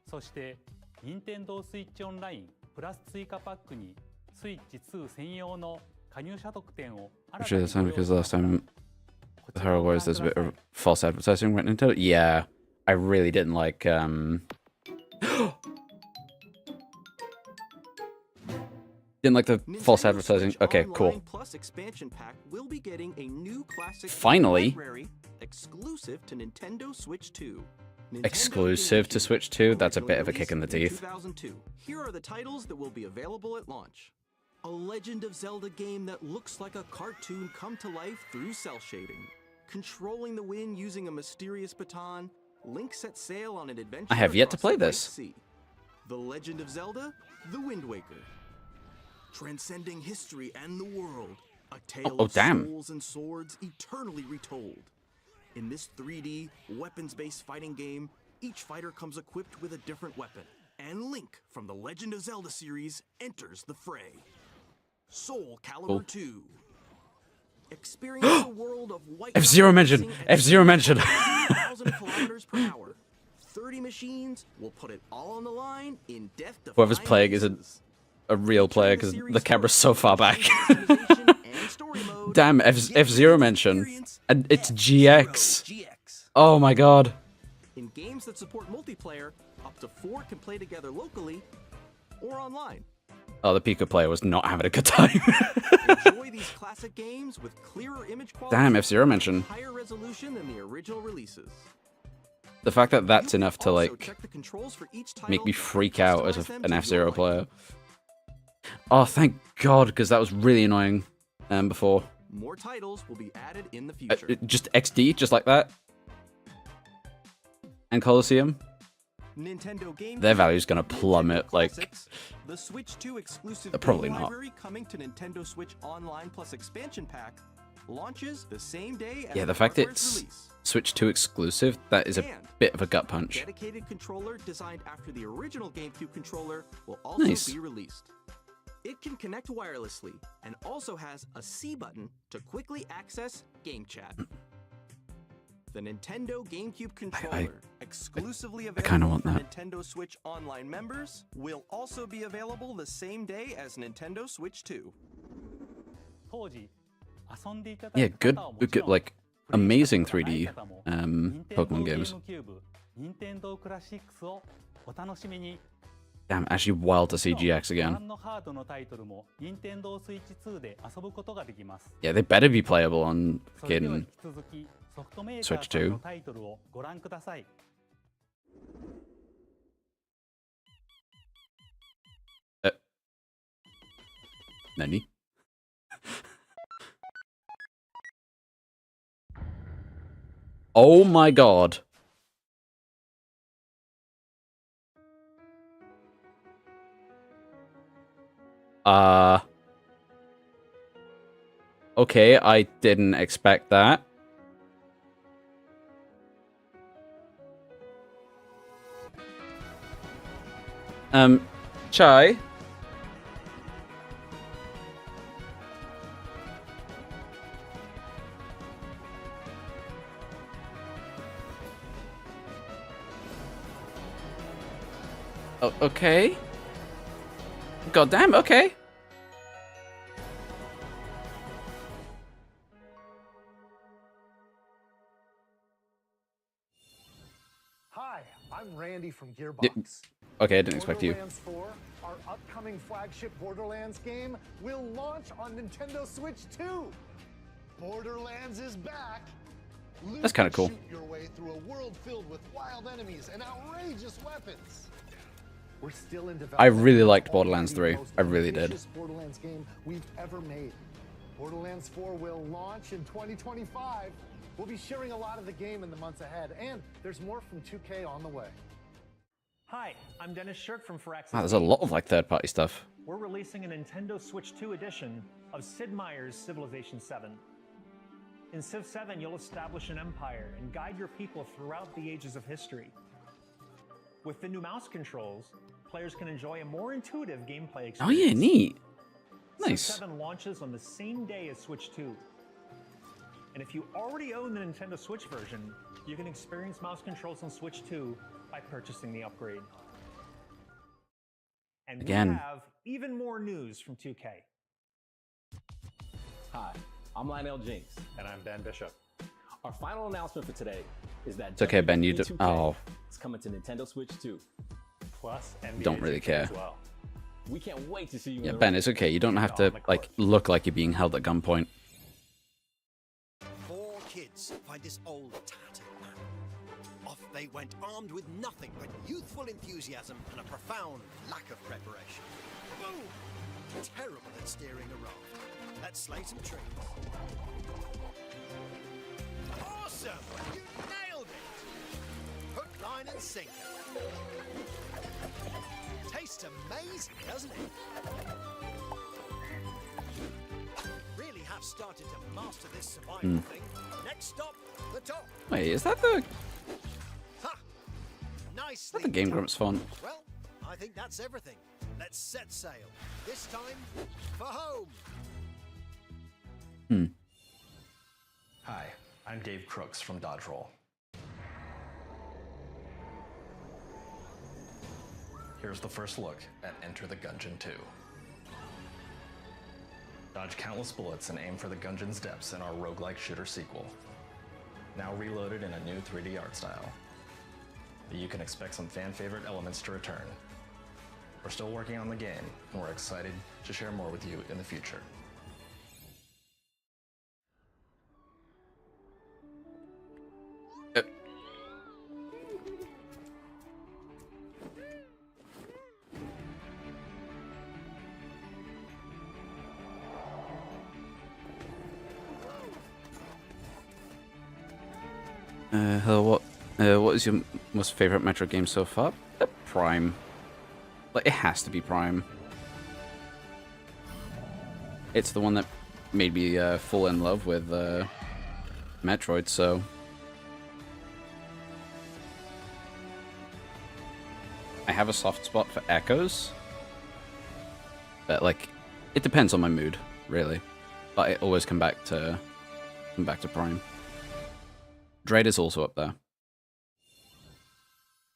そして任天堂スイッチオンラインプラス追加パックにスイッチ2専用の加入者特典を Actually, that's time because last time the Hero Wars there's a bit of false advertising went into it. Yeah, I really didn't like didn't like the false advertising. Okay, cool. Plus expansion pack will be getting a new classic Finally. library exclusive to Nintendo Switch 2. Exclusive to Switch 2? That's a bit of a kick in the teeth. 2002. Here are the titles that will be available at launch. A Legend of Zelda game that looks like a cartoon come to life through cell shading. Controlling the wind using a mysterious baton, Link sets sail on an adventure. I have yet to across play the White this. Sea. The Legend of Zelda: The Wind Waker. Transcending history and the world. A tale of damn. souls and swords eternally retold. In this 3D, weapons-based fighting game, each fighter comes equipped with a different weapon. And Link from the Legend of Zelda series enters the fray. Soul Calibur 2. Experience a world of white F-Zero mentioned. F-Zero mentioned. 1,000 kilometers per hour. 30 machines will put it all on the line in death-defying Whoever's playing is a real player because the camera's so far back. Damn, F-Zero mention. And it's GX. Oh my god. In games that support multiplayer, up to 4 can play together locally or online. Oh, the Pika player was not having a good time. Enjoy these classic games with clearer image quality. Damn, F-Zero mention. Higher resolution than the original releases. The fact that that's enough to, like, Check the controls for each title, make me freak out as customize them an to F-Zero your player. Oh, thank god, because that was really annoying before. More titles will be added in the future. Just XD, just like that. And Colosseum. Nintendo Game Their value's gonna plummet, like... The Switch 2 exclusive Probably game not. library coming to Nintendo Switch Online Plus expansion pack launches the same day as Yeah, the fact hardware's it's release. Switch 2 exclusive, that is a And bit of a gut punch. Dedicated controller designed after the original GameCube controller will also Nice. be released. It can connect wirelessly and also has a C button to quickly access Game Chat. The Nintendo GameCube controller, exclusively kinda available want for that. Nintendo Switch Online members, will also be available the same day as Nintendo Switch 2. Yeah, good, like, amazing 3D Pokemon games. Damn, actually wild to see GX again. Yeah, they better be playable on fucking Switch 2. Nani? Oh my god. Okay, I didn't expect that. Chai? Oh, okay. Goddamn, okay. Hi, I'm Randy from Gearbox. Yeah. Okay, I didn't expect you. Borderlands 4, our upcoming flagship Borderlands game, will launch on Nintendo Switch 2. Borderlands is back. That's kind of cool. Shoot your way through a world filled with wild enemies and outrageous weapons. We're still in development. I really liked Borderlands 3. I really did. Ambitious Borderlands game we've ever made. Borderlands 4 will launch in 2025. We'll be sharing a lot of the game in the months ahead, and there's more from 2K on the way. Hi, I'm Dennis Shirk from Firaxis. Wow, there's a lot of like third-party stuff. We're releasing a Nintendo Switch 2 edition of Sid Meier's Civilization 7. In Civ 7, you'll establish an empire and guide your people throughout the ages of history. With the new mouse controls, players can enjoy a more intuitive gameplay experience. Oh yeah, neat. Nice. Civ 7 launches on the same day as Switch 2. And if you already own the Nintendo Switch version, you can experience mouse controls on Switch 2 by purchasing the upgrade. And Again. we have even more news from 2K. Hi, I'm Lionel Jinks. And I'm Ben Bishop. Our final announcement for today is that It's okay, Ben. You do. Oh, it's coming to Nintendo Switch 2. Plus, don't really care. Well. We can't wait to see you. Yeah, in the Ben, ring. it's okay. You don't have to like look like you're being held at gunpoint. Four kids find this old tattered man. Off they went armed with nothing but youthful enthusiasm and a profound lack of preparation. Boom! Terrible at steering a raft. Let's slay some trees. Awesome! You nailed it! Hook, line and sinker. Tastes amazing, doesn't it? Really have started to master this survival thing. Next stop, the top. Wait, is that the Nicely the Game done. Grumps font? Well, I think that's everything. Let's set sail. This time for home. Hi, I'm Dave Crooks from Dodge Roll. Here's the first look at Enter the Gungeon 2. Dodge countless bullets and aim for the Gungeon's depths in our roguelike shooter sequel. Now reloaded in a new 3D art style. You can expect some fan-favorite elements to return. We're still working on the game, and we're excited to share more with you in the future. Hello, what is your most favorite Metroid game so far? Prime. Like, it has to be Prime. It's the one that made me fall in love with Metroid, so... I have a soft spot for Echoes. But, like, it depends on my mood, really. But I always come back to Prime. Dread is also up there.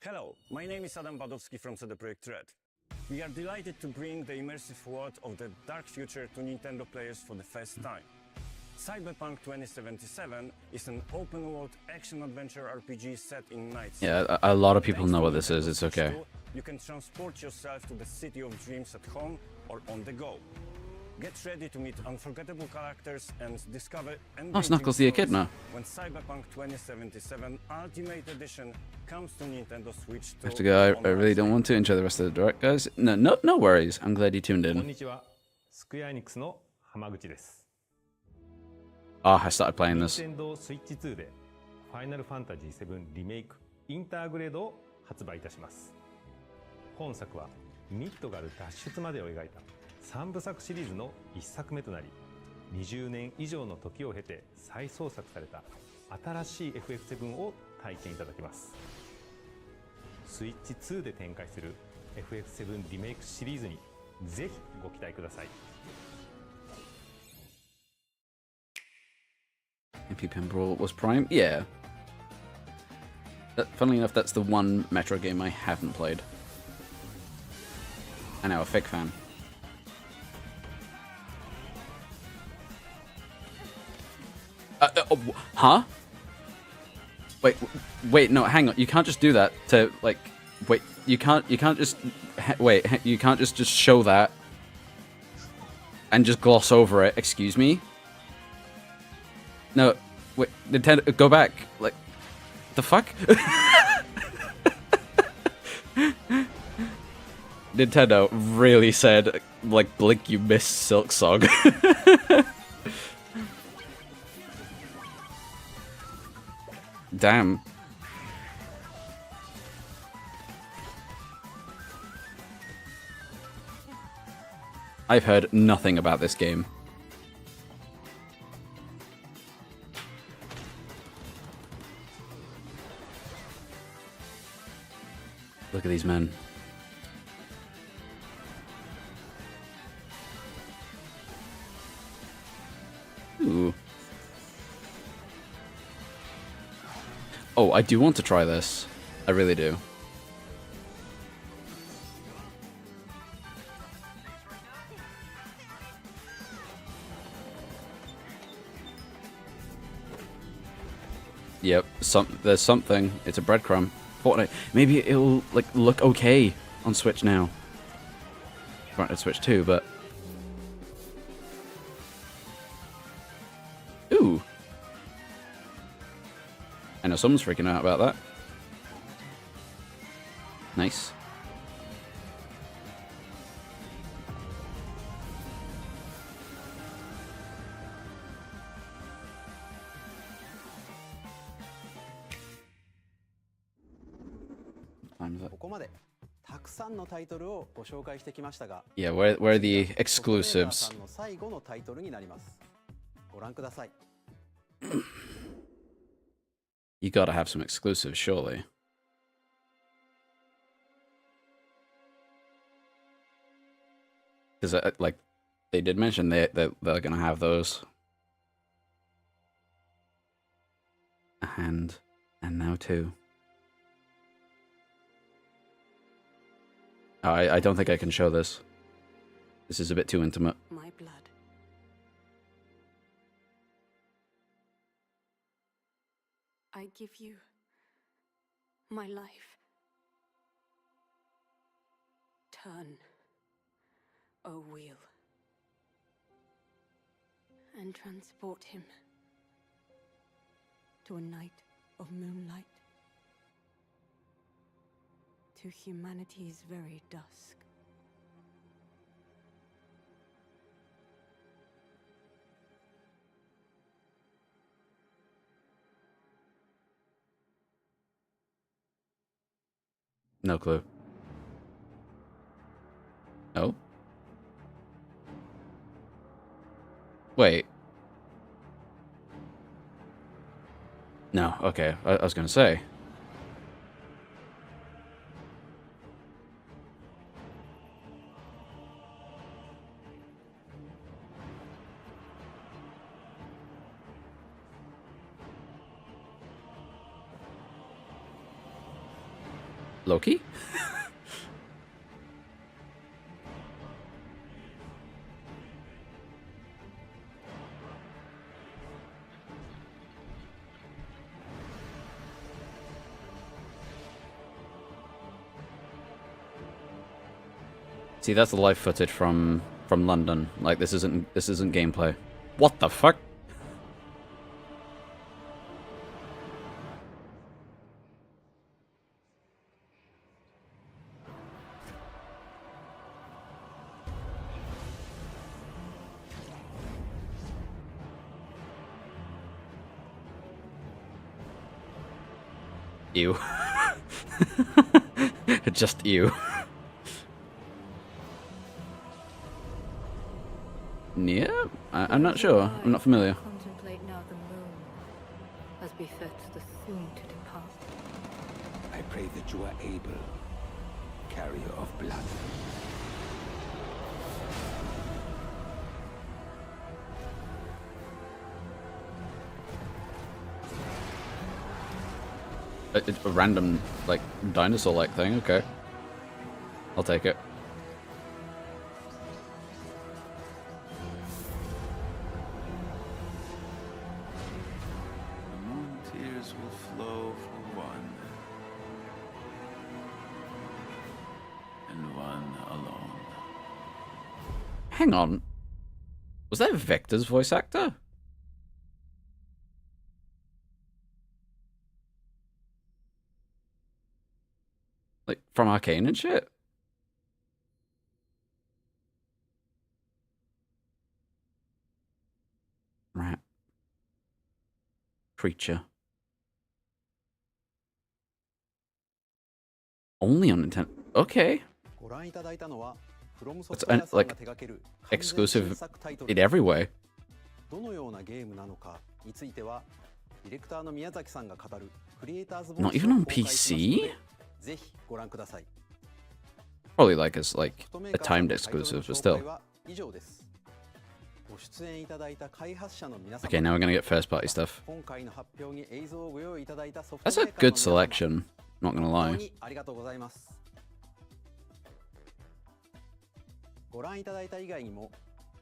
Hello, my name is Adam Badowski from CD Projekt Red. We are delighted to bring the immersive world of the dark future to Nintendo players for the first time. Cyberpunk 2077 is an open-world action-adventure RPG set in Night City. Yeah, a lot of people know what this is. It's okay. You can transport yourself to the city of dreams at home or on the go. Get ready to meet unforgettable characters and discover Oh, it's Knuckles the Echidna. when Cyberpunk 2077 Ultimate Edition comes to Nintendo Switch 2. I have to go. I really don't want to. Enjoy the rest of the direct, guys. No worries. I'm glad you tuned こん in. にちは。スクエアエニックスの浜口です。 Ah, I started playing this. Nintendo Switch 2でファイナルファンタジー7リメイクインターグレードを発売いたします。本作はミッドガル脱出までを描いた3部作シリーズの1作目となり、20年以上の時を経て再創作された新しい FF7 を体験いただけます。スイッチ2で展開する FF7 リメイクシリーズにぜひご期待ください。MP Pen Brawl was Prime? Yeah. Funnily enough, that's the one Metro game I haven't played. I know, a fake fan. Huh? Wait, no, hang on. You can't just do that to, like... Wait, you can't just... Wait, you can't just show that and just gloss over it. Excuse me? No, wait, Nintendo, go back. Like, the fuck? Nintendo really said, like, blink you missed Silk Song. Damn. I've heard nothing about this game. Look at these men. Ooh. Oh, I do want to try this. I really do. Yep, there's something. It's a breadcrumb. Fortnite. Maybe it'll like look okay on Switch now. Granted, Switch 2, but ooh. I know someone's freaking out about that. Nice. Yeah, where are the exclusives? You gotta have some exclusives, surely. Because, like, they did mention they're gonna have those. A hand, and now two. Oh, I don't think I can show this. This is a bit too intimate. My blood. I give you my life. Turn, O wheel, and transport him to a night of moonlight, to humanity's very dusk. No clue. Oh? Wait. No, okay. I was gonna say. Loki? See, that's the live footage from London. Like, this isn't gameplay. What the fuck? Ew. Just ew. Yeah, I'm not sure. I'm not familiar. Contemplate now the moon, as befits the soon to depart. I pray that you are able, carrier of blood. It's a random, like, dinosaur-like thing. Okay. I'll take it. The moon tears will flow one. And one alone. Hang on. Was that Vector's voice actor? Like, from Arcane and shit? Rat. Creature. Only on Nintendo. Okay. It's like exclusive in every way. どのようなゲームなのかについてはディレクターの宮崎さんが語るクリエイターズボイ Not ス even を on 公開しますの PC? でぜひご覧ください。 Probably like as like a timed exclusive, but still. は以上です。ご出演いただいた開発者の皆様 Okay, now we're gonna get first party stuff. 今回の発表に映像をご用意いただいたソフト That's メ a ーカーの good 皆様 selection. Not gonna 本当 lie. にありがとうございます。ご覧いただいた以外にも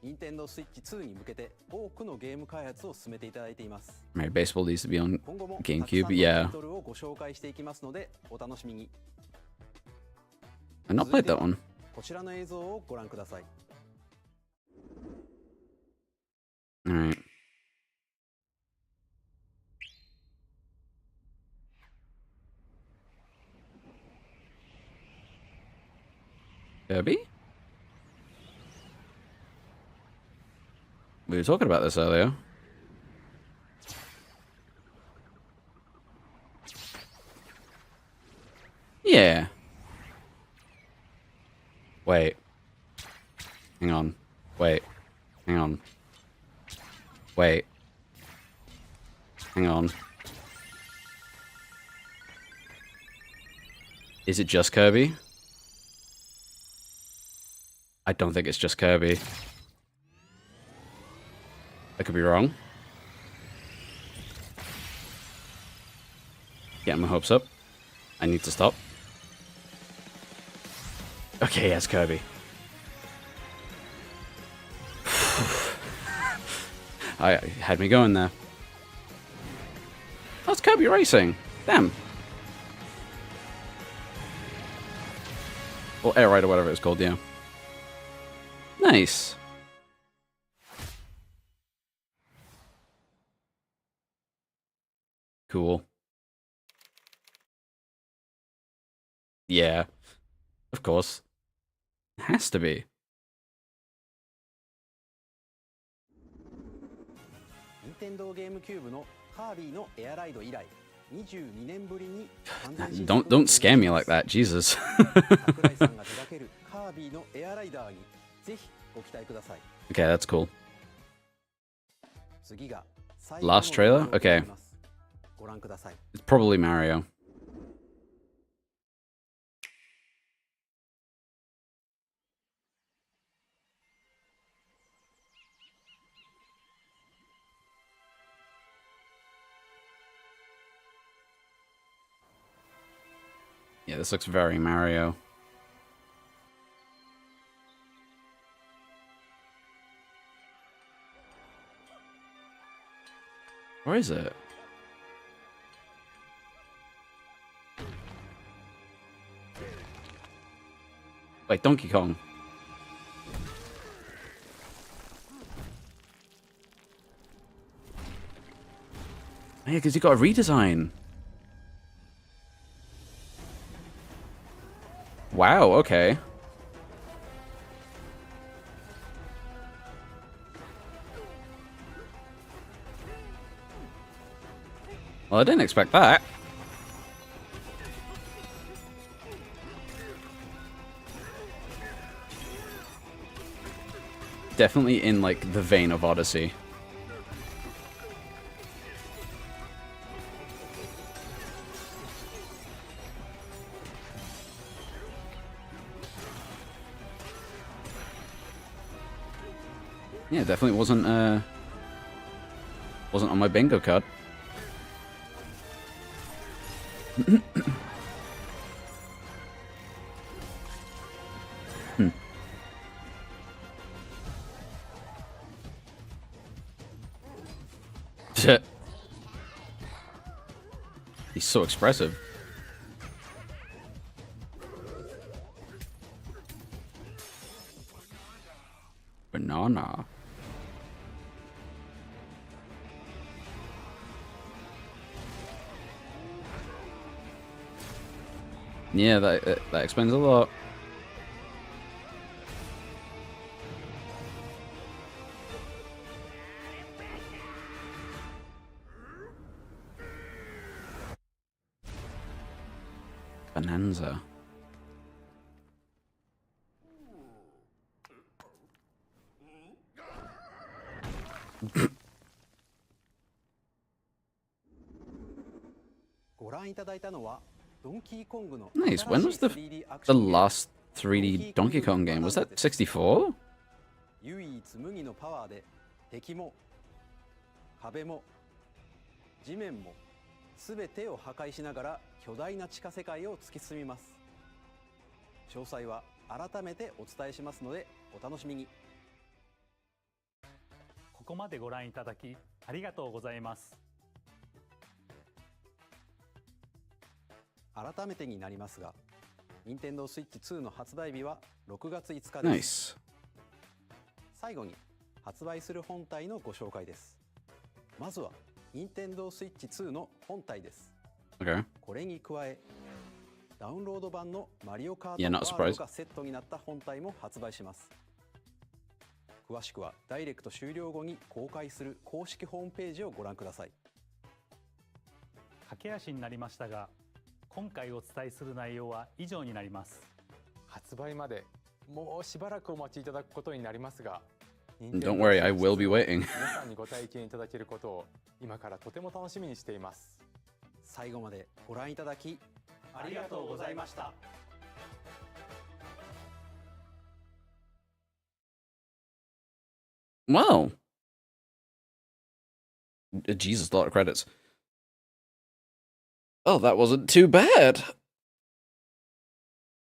任天堂スイッチ2に向けて多くのゲーム開発を進めていただいています。 Right, baseball needs to be on 今後も GameCube. たくさんのタ Yeah. イトルをご紹介していきますのでお楽しみに。 I've not played that one. こちらの映像をご覧ください。 Alright. Kirby? We were talking about this earlier. Yeah. Wait. Hang on. Wait. Hang on. Wait. Hang on. Is it just Kirby? I don't think it's just Kirby. I could be wrong. Getting my hopes up. I need to stop. Okay, yes, Kirby. I had me going there. Oh, it's Kirby Racing. Damn. Or Air Ride or whatever it's called, yeah. Nice. Cool. Yeah. Of course. It has to be. 任天堂ゲームキューブのカービィのエアライド以来22年ぶりに完全新 Don't scare me like that, Jesus. 桜井さんが手掛けるカービィのエアライダーにぜひご期待ください。 Okay, that's cool. 次が最後の Last trailer? 動画にな Okay. りますご覧ください。 It's probably Mario. Yeah, this looks very Mario. Where is it? Wait, Donkey Kong. Yeah, because you got a redesign. Wow, okay. Well, I didn't expect that. Definitely in, like, the vein of Odyssey. Yeah, definitely wasn't on my bingo card. The so expressive. Banana. Yeah, that explains a lot. Bonanza. Nice. When was the last 3D Donkey Kong game? Was that 64? 唯一無二のパワーで敵も壁も地面も全てを破壊しながら巨大な地下世界を突き進みます。詳細は改めてお伝えしますのでお楽しみに。ここまでご覧いただきありがとうございます。改めてになりますが、任天堂スイッチ2の発売日は6月5日です。Nice. 最後に発売する本体のご紹介です。まずは任天堂スイッチ2の本体です。Okay. これに加え、ダウンロード版のマリオカート Yeah, ワ not ール surprised. ドがセットになった本体も発売します。詳しくはダイレクト終了後に公開する公式ホームページをご覧ください。駆け足になりましたが、今回お伝えする内容は以上になります。発売までもうしばらくお待ちいただくことになりますが、 Don't worry, I will be waiting. 皆さんにご体験いただけることを今からとても楽しみにしています。最後までご覧いただきありがとうございました。Wow. Jesus, a lot of credits. Oh, that wasn't too bad.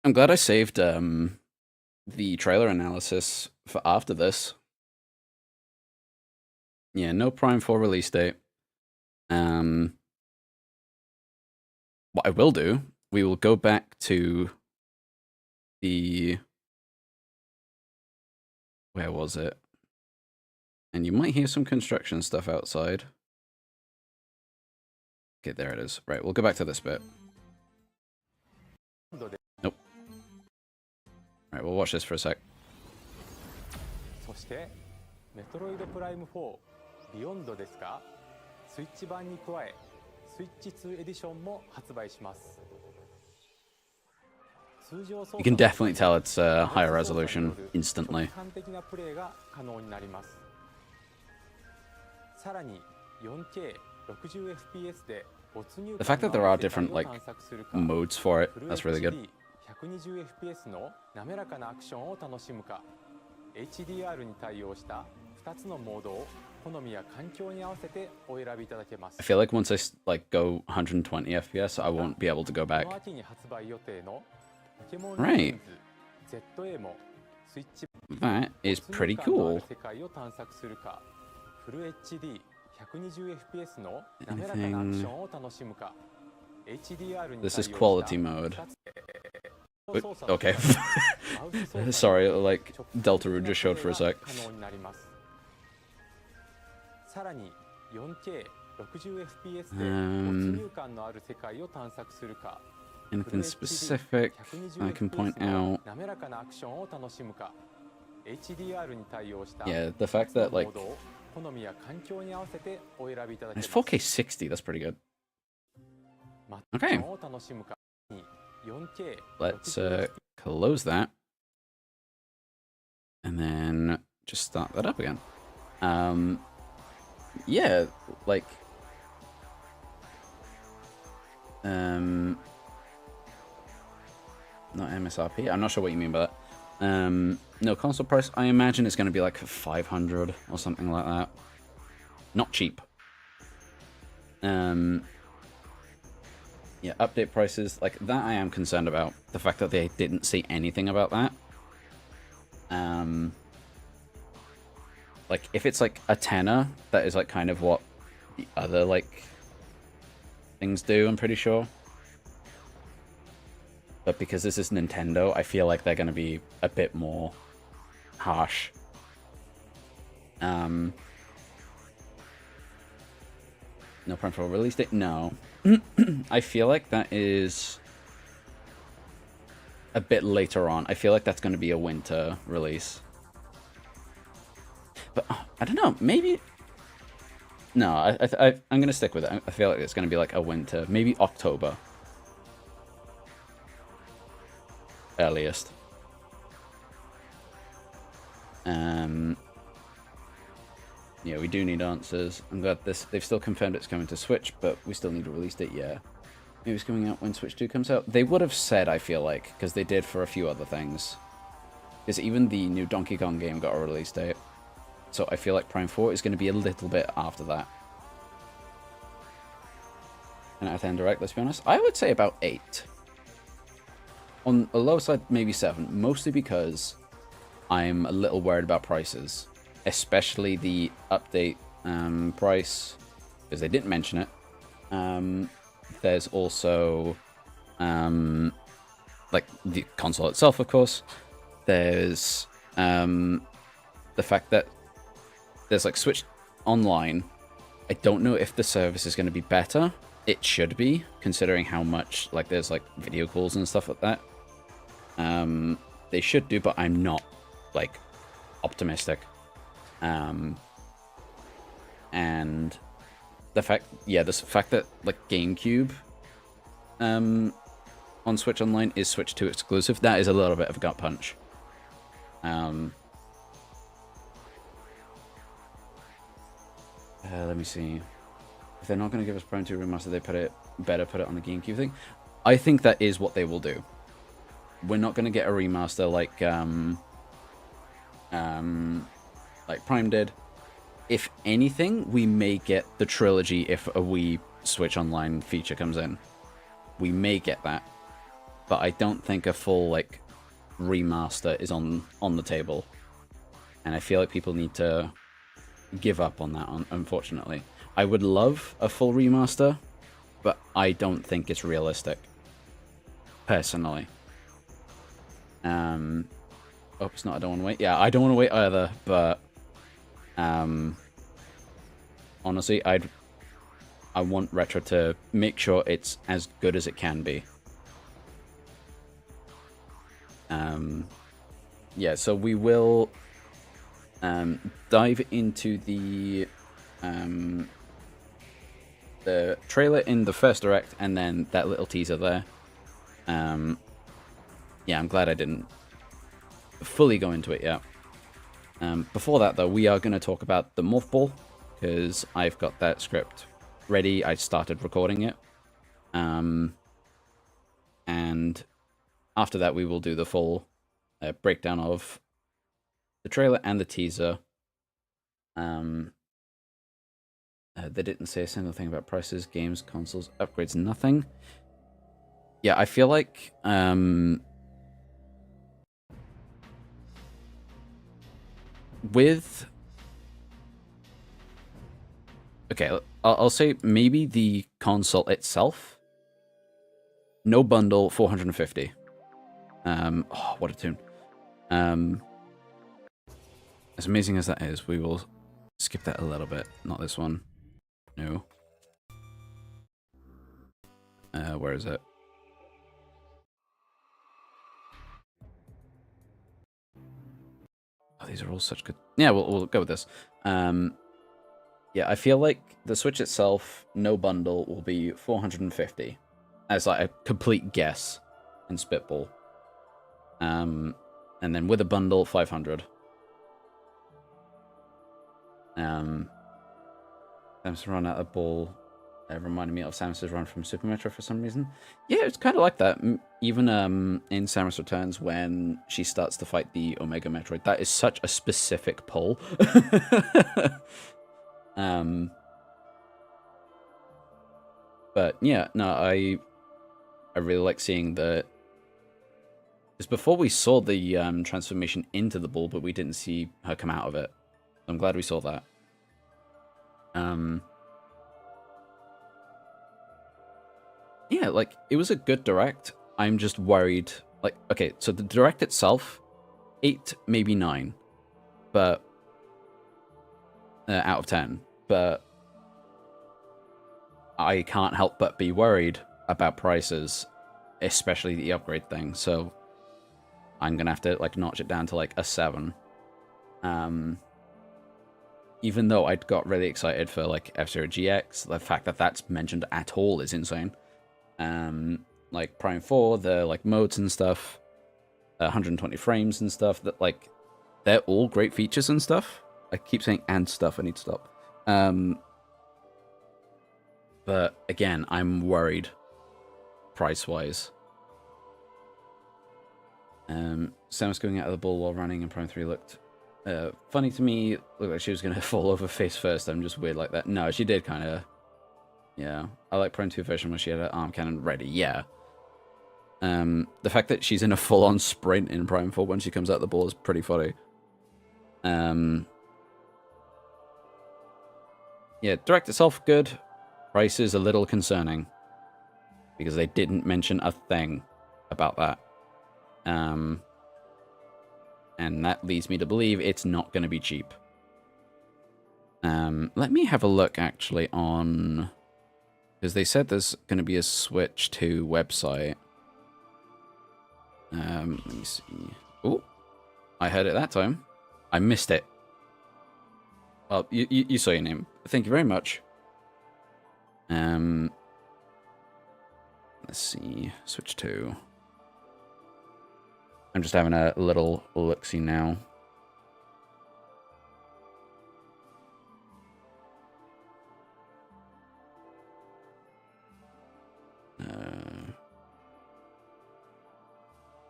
I'm glad I saved the trailer analysis for after this. Yeah, no Prime 4 release date. What I will do, we will go back to the... Where was it? And you might hear some construction stuff outside. Okay, there it is. Right, we'll go back to this bit. Nope. Alright, we'll watch this for a sec. そしてメトロイドプライム4ビヨンドですが、スイッチ版に加えスイッチ2エディションも発売します。 You can definitely tell it's higher resolution instantly. 直感的なプレイが可能になります。さらに 4K60fps で The fact that there are different like modes for it, that's really good. 120fps の滑らかなアクションを楽しむか、 HDR に対応した2つのモードを好みや環境に合わせてお選びいただけます。 I feel like once I like go 120 FPS, I won't be able to go back. この秋に発売予定のポケモン Right. ZA もスイッチ That is pretty cool. 世界を探索するか、フル HD120fps の滑らかなアクションを楽しむか、 HDR に対応 This し is た quality mode. Okay. Sorry, like Deltarune just showed for a sec. 可能になります。さらに 4K60fps で没入感のある世界を探索するか、 Anything specific I can point out? 滑らかなアクションを楽しむか、 HDR に対応した Yeah, the fact that like 好みや環境に合わせてお選びいただけ it's ます。 4K 60, that's pretty good. マッ Okay. チョンを楽しむか、 4K Let's close that. And then just start that up again. Yeah, like not MSRP. I'm not sure what you mean by that. No console price. I imagine it's going to be like 500 or something like that. Not cheap. Yeah, update prices like that. I am concerned about the fact that they didn't say anything about that. Like if it's like a tenner, that is like kind of what the other like things do, I'm pretty sure. But because this is Nintendo, I feel like they're going to be a bit more harsh. No Prime 4 release date? No. I feel like that is a bit later on. I feel like that's going to be a winter release. But I don't know, maybe... No, I'm going to stick with it. I feel like it's going to be like a winter, maybe October. Earliest. Yeah, we do need answers. I'm glad they've still confirmed it's coming to Switch, but we still need a release date, yeah. Maybe it's coming out when Switch 2 comes out. They would have said, I feel like, because they did for a few other things. Because even the new Donkey Kong game got a release date. So I feel like Prime 4 is going to be a little bit after that. And out of 10 direct, let's be honest. I would say about 8. On the low side, maybe 7. Mostly because I'm a little worried about prices. Especially the update price. Because they didn't mention it. There's also like the console itself, of course. There's the fact that there's like Switch Online. I don't know if the service is going to be better. It should be, considering how much like there's like video calls and stuff like that. They should do, but I'm not like optimistic. And the fact that like GameCube on Switch Online is Switch 2 exclusive, that is a little bit of a gut punch. Let me see. If they're not going to give us Prime 2 Remaster, they better put it on the GameCube thing. I think that is what they will do. We're not going to get a remaster like Prime did. If anything, we may get the trilogy if a Wii Switch Online feature comes in. We may get that. But I don't think a full like remaster is on the table. And I feel like people need to give up on that, unfortunately. I would love a full remaster, but I don't think it's realistic. Personally. Oh, it's not I don't want to wait. Yeah, I don't want to wait either, but honestly, I want Retro to make sure it's as good as it can be. Yeah, so we will dive into the trailer in the first direct and then that little teaser there. Yeah, I'm glad I didn't fully go into it yet. Before that, though, we are going to talk about the Morph Ball, because I've got that script ready. I started recording it. And after that, we will do the full breakdown of the trailer and the teaser. They didn't say a single thing about prices, games, consoles, upgrades, nothing. Yeah, I feel like with... Okay, I'll say maybe the console itself. No bundle, 450. Oh, what a tune. As amazing as that is, we will skip that a little bit. Not this one. No. Where is it? Oh, these are all such good... Yeah, we'll go with this. Yeah, I feel like the Switch itself, no bundle, will be 450. As like a complete guess and spitball. And then with a bundle, 500. Samus run out of ball. Reminded me of Samus's run from Super Metroid for some reason. Yeah, it's kind of like that. Even in Samus Returns, when she starts to fight the Omega Metroid, that is such a specific pull. But yeah, no, I really like seeing the... Because before we saw the transformation into the ball, but we didn't see her come out of it. I'm glad we saw that. yeah, like, it was a good direct. I'm just worried. Like, okay, so the direct itself, 8, maybe 9, but out of 10. But I can't help but be worried about prices, especially the upgrade thing. So I'm gonna have to like notch it down to like a 7. Even though I'd got really excited for like F-Zero GX, the fact that that's mentioned at all is insane. Like Prime 4, the like modes and stuff, 120 frames and stuff, that like they're all great features and stuff. I keep saying and stuff, I need to stop. But again, I'm worried price-wise. Samus going out of the ball while running in Prime 3 looked funny to me. Looked like she was going to fall over face first. I'm just weird like that. No, she did kind of. Yeah. I like Prime 2 version where she had her arm cannon ready. Yeah. The fact that she's in a full-on sprint in Prime 4 when she comes out the ball is pretty funny. Yeah, direct itself, good. Price is a little concerning. Because they didn't mention a thing about that. And that leads me to believe it's not going to be cheap. Let me have a look, actually, on... Because they said there's going to be a Switch 2 website. Let me see. Oh, I heard it that time. I missed it. Well, you saw your name. Thank you very much. Let's see. Switch 2. I'm just having a little look-see now.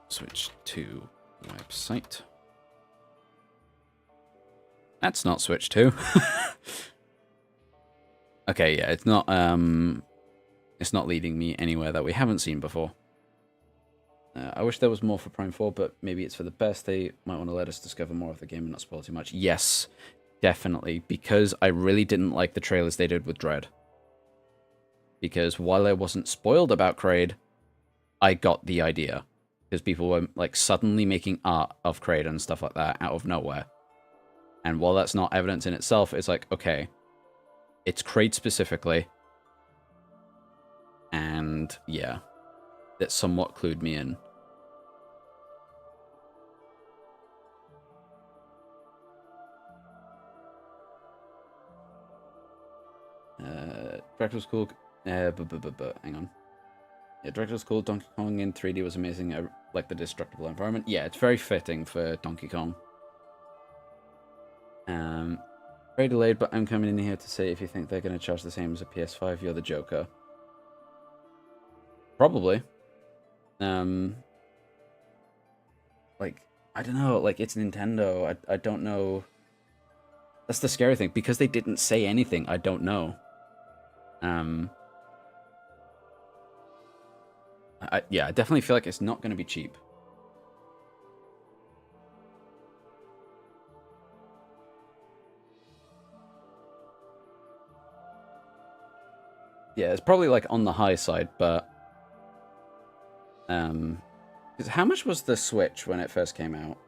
Switch 2 website. That's not Switch 2. Okay, yeah, it's not leading me anywhere that we haven't seen before. I wish there was more for Prime 4, but maybe it's for the best. They might want to let us discover more of the game and not spoil too much. Yes, definitely, because I really didn't like the trailers they did with Dread. Because while I wasn't spoiled about Kraid, I got the idea. Because people were like suddenly making art of Kraid and stuff like that out of nowhere. And while that's not evidence in itself, it's like, okay, it's Kraid specifically. And yeah, that somewhat clued me in. Director was cool. Hang on. Yeah, Director was cool. Donkey Kong in 3D was amazing. I like the destructible environment. Yeah, it's very fitting for Donkey Kong. Very delayed, but I'm coming in here to say if you think they're going to charge the same as a PS5, you're the Joker. Probably. Like, I don't know. Like, it's Nintendo. I don't know. That's the scary thing. Because they didn't say anything, I don't know. Yeah, I definitely feel like it's not going to be cheap. Yeah, it's probably like on the high side, but how much was the Switch when it first came out?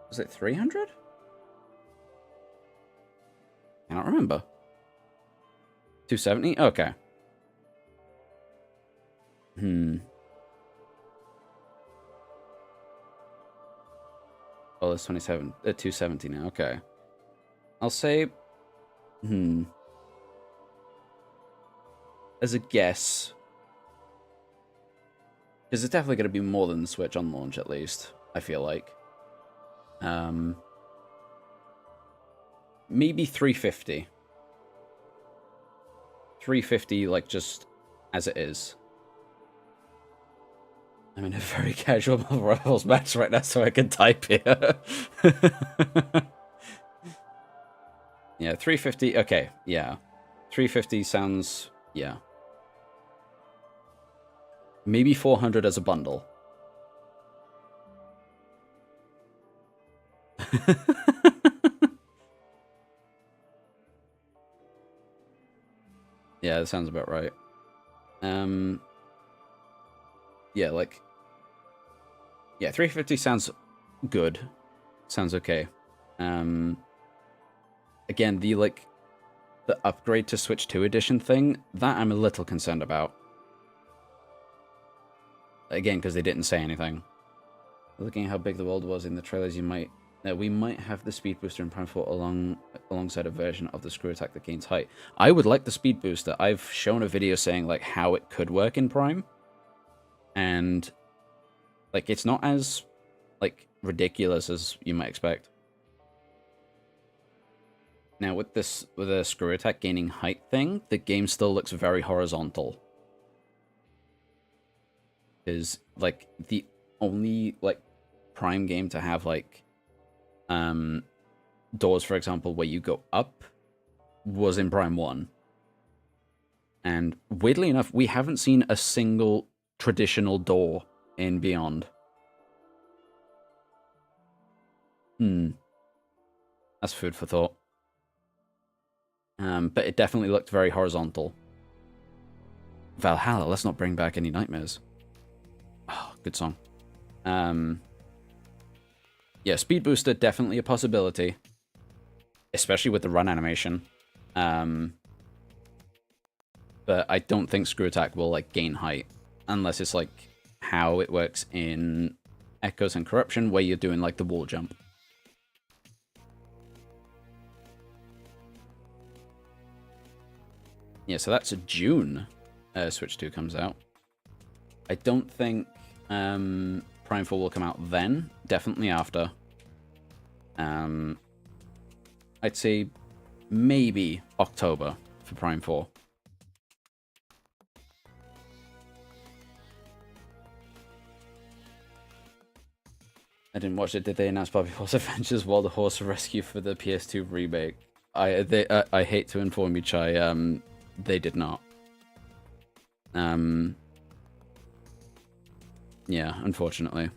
Was it 300? I don't remember. 270? Okay. Oh, it's 270 now. Okay. I'll say, as a guess, because it's definitely going to be more than the Switch on launch, at least, I feel like. Maybe 350. 350, like, just as it is. I'm in a very casual Marvel Rivals match right now, so I can type here. Yeah, 350, okay, yeah. 350 sounds, yeah. Maybe 400 as a bundle. Yeah, that sounds about right. Yeah, like, yeah, 350 sounds good. Sounds okay. Again, the upgrade to Switch 2 edition thing, that I'm a little concerned about. Again, because they didn't say anything. Looking at how big the world was in the trailers, we might have the speed booster in Prime 4 alongside a version of the screw attack that gains height. I would like the speed booster. I've shown a video saying like how it could work in Prime, and like it's not as like ridiculous as you might expect. Now with the screw attack gaining height thing, the game still looks very horizontal. Is like the only like Prime game to have like doors, for example, where you go up was in Prime 1. And weirdly enough, we haven't seen a single traditional door in Beyond. That's food for thought. But it definitely looked very horizontal. Valhalla, let's not bring back any nightmares. Oh, good song. Yeah, speed booster, definitely a possibility. Especially with the run animation. But I don't think screw attack will like gain height. Unless it's like how it works in Echoes and Corruption, where you're doing like the wall jump. Yeah, so that's June. Switch 2 comes out. I don't think Prime 4 will come out then. Definitely after. I'd say maybe October for Prime 4. I didn't watch it. Did they announce Bobby Horse Adventures Wild Horse Rescue for the PS2 remake? I hate to inform you, Chai. They did not. Yeah, unfortunately.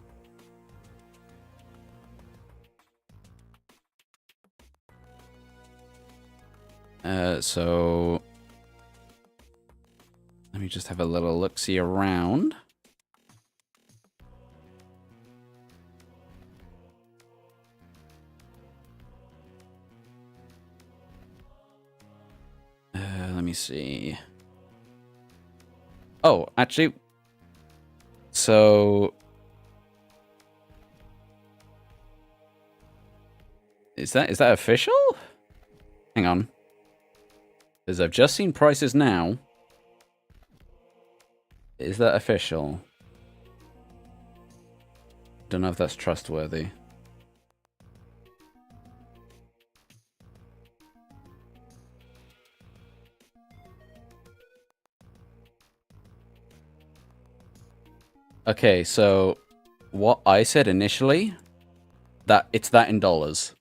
So let me just have a little look-see around. Let me see. Oh, actually, so is that official? Hang on. Because I've just seen prices now. Is that official? Don't know if that's trustworthy. Okay, so what I said initially, that it's that in dollars.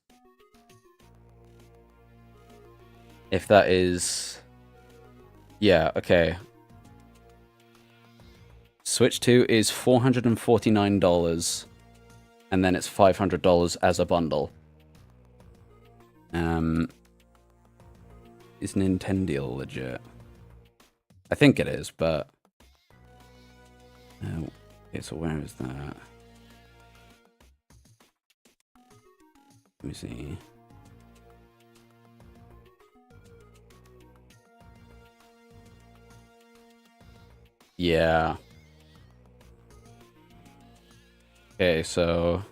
If that is... Yeah, okay. Switch 2 is $449, and then it's $500 as a bundle. Is Nintendo legit? I think it is, but... okay, so where is that? Let me see. Yeah. Okay, so...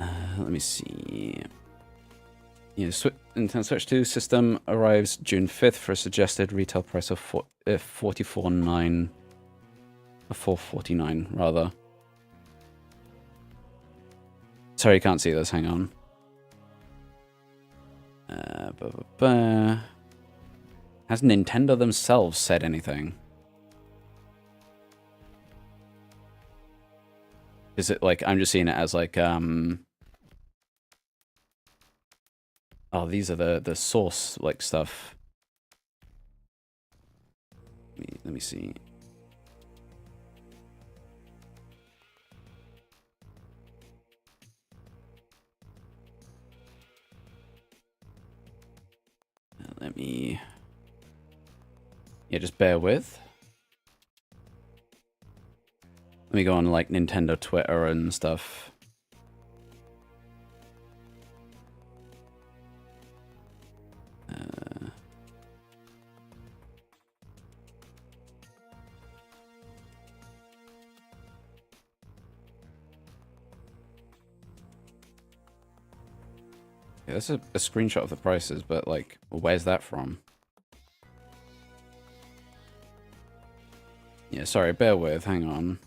let me see. Yeah, Nintendo Switch 2 system arrives June 5th for a suggested retail price of $449, rather. Sorry, you can't see this. Hang on. Has Nintendo themselves said anything? Is it like, I'm just seeing it as like, oh, these are the source, like, stuff. Let me see. Let me... Yeah, just bear with. Let me go on, like, Nintendo Twitter and stuff. Yeah, that's a screenshot of the prices, but, like, where's that from? Yeah, sorry, bear with, hang on.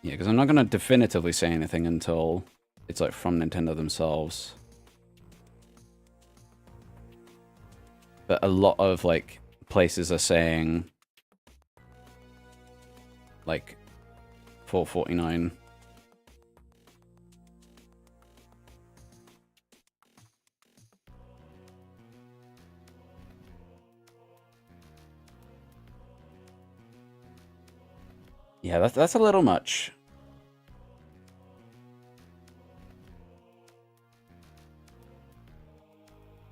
Yeah, because I'm not going to definitively say anything until it's, like, from Nintendo themselves. But a lot of, like, places are saying, like, $4.49. Yeah, that's a little much.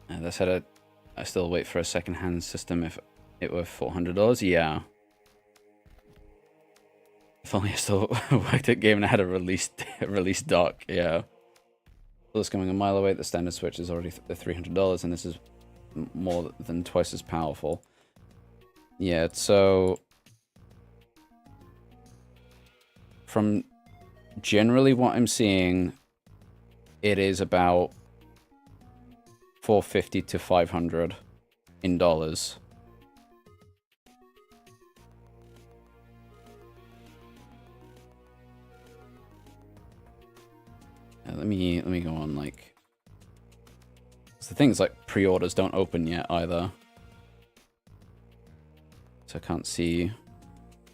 They said I still wait for a second-hand system if it were $400. Yeah. If only I still worked at Game and had a release dock. Yeah. Well, it's coming a mile away. The standard Switch is already $300, and this is more than twice as powerful. Yeah. So from generally what I'm seeing, it is about $450 to $500 in dollars. Let me go on, like, the things like pre-orders don't open yet either, so I can't see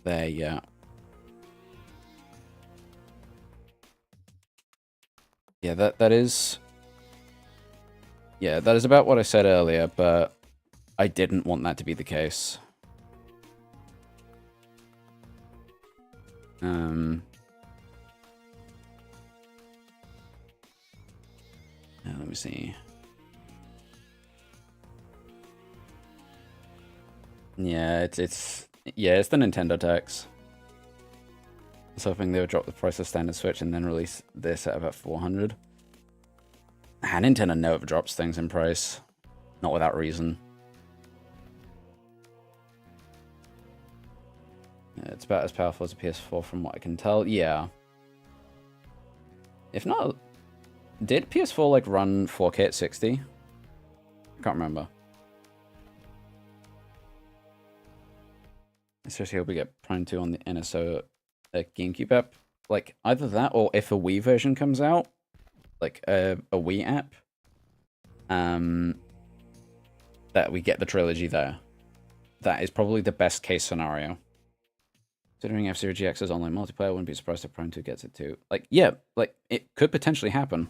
there yet. Yeah, that is about what I said earlier, but I didn't want that to be the case. Let me see. Yeah, it's the Nintendo tax. I was hoping they would drop the price of standard Switch and then release this at about $400. Nintendo never drops things in price, not without reason. Yeah, it's about as powerful as a PS4 from what I can tell. Yeah. If not, did PS4 like run 4K at 60? I can't remember. I seriously hope we get Prime 2 on the NSO GameCube app. Like, either that or if a Wii version comes out, like a Wii app, that we get the trilogy there. That is probably the best case scenario. Considering F-Zero GX's online multiplayer, wouldn't be surprised if Prime 2 gets it too. Like, yeah, like, it could potentially happen.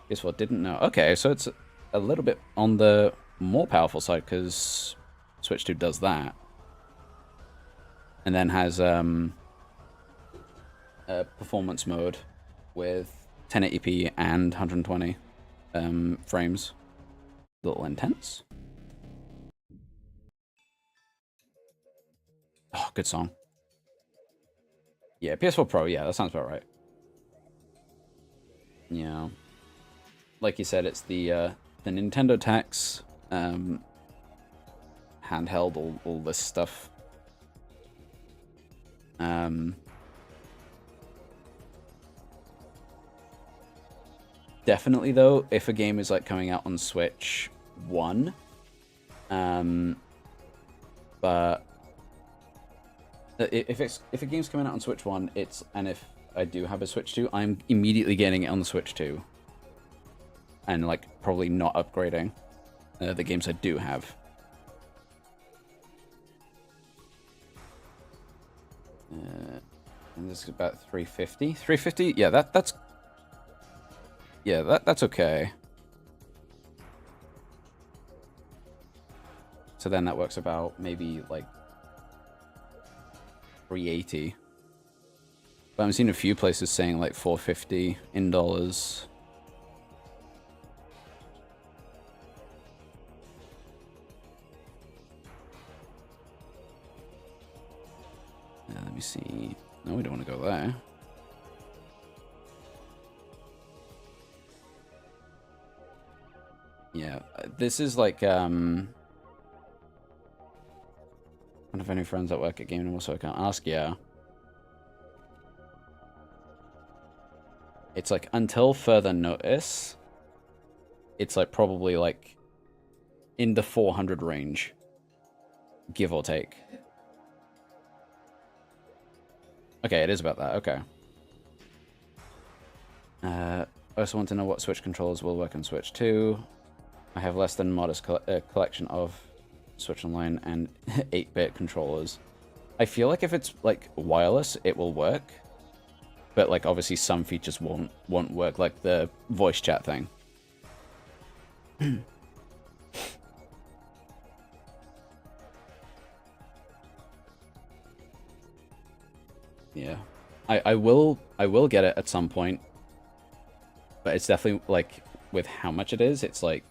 Guess what? Didn't know. Okay, so it's a little bit on the more powerful side, because Switch 2 does that. And then has a performance mode with 1080p and 120 frames. A little intense. Oh, good song. Yeah, PS4 Pro, yeah, that sounds about right. Yeah. Like you said, it's the Nintendo tax, handheld, all this stuff. Definitely though, if a game is like coming out on Switch 1, but if a game's coming out on Switch 1, and if I do have a Switch 2, I'm immediately getting it on the Switch 2. And like probably not upgrading the games I do have. And this is about 350. 350? Yeah, that's okay. So then that works about maybe like 380. But I'm seeing a few places saying like $450 in dollars. Let me see. No, we don't want to go there. Yeah, this is like, I don't have any friends that work at Game & Watch, so I can't ask. Yeah. It's like, until further notice, it's like probably like in the 400 range, give or take. Okay, it is about that. Okay. I also want to know what Switch controllers will work on Switch 2. I have less than modest collection of Switch Online and 8-bit controllers. I feel like if it's like wireless, it will work, but like obviously some features won't work, like the voice chat thing. Yeah, I will get it at some point, but it's definitely like with how much it is, it's like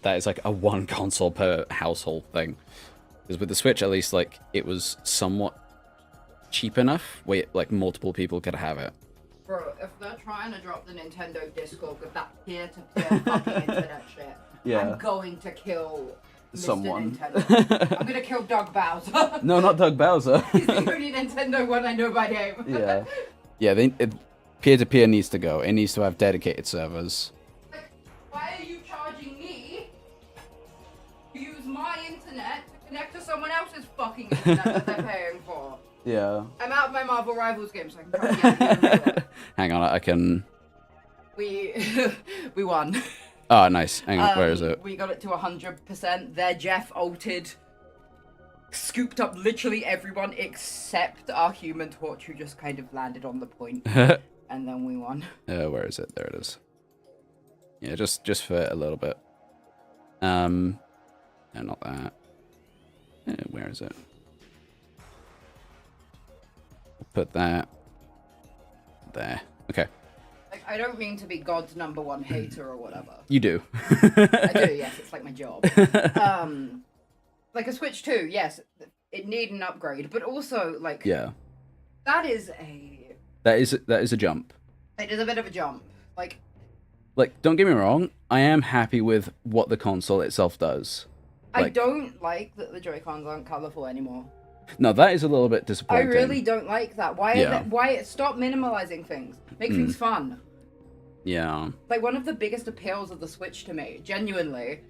that is like a one console per household thing. Because with the Switch, at least, like it was somewhat cheap enough where like multiple people could have it. Bro, if they're trying to drop the Nintendo Discord with that peer-to-peer fucking internet shit, Yeah. I'm going to kill Mr. Someone. Nintendo. I'm gonna kill Doug Bowser. No, not Doug Bowser. He's the only Nintendo one I know by name. Yeah. Yeah, peer-to-peer needs to go. It needs to have dedicated servers. Why are you charging me to use my internet to connect to someone else's fucking internet that they're paying for? Yeah. I'm out of my Marvel Rivals game, so I can try and get it. Hang on, I can... We won. Oh, nice. Hang on, where is it? We got it to 100%. There, Jeff ulted, scooped up literally everyone except our Human Torch, who just kind of landed on the point, and then we won. Where is it? There it is. Yeah, just for a little bit. No, not that. Where is it? Put that there. Okay. Like, I don't mean to be God's #1 hater or whatever. You do. I do, yes. It's like my job. Like a Switch 2, yes, it need an upgrade, but also like Yeah. that is a jump. it is a bit of a jump. Like Don't get me wrong, I am happy with what the console itself does. I don't like that the Joy-Cons aren't colorful anymore. No, that is a little bit I disappointing. really don't like that. Why? Yeah. Stop minimalizing things. Make things fun. Yeah. Like one of the biggest appeals of the Switch to me, genuinely.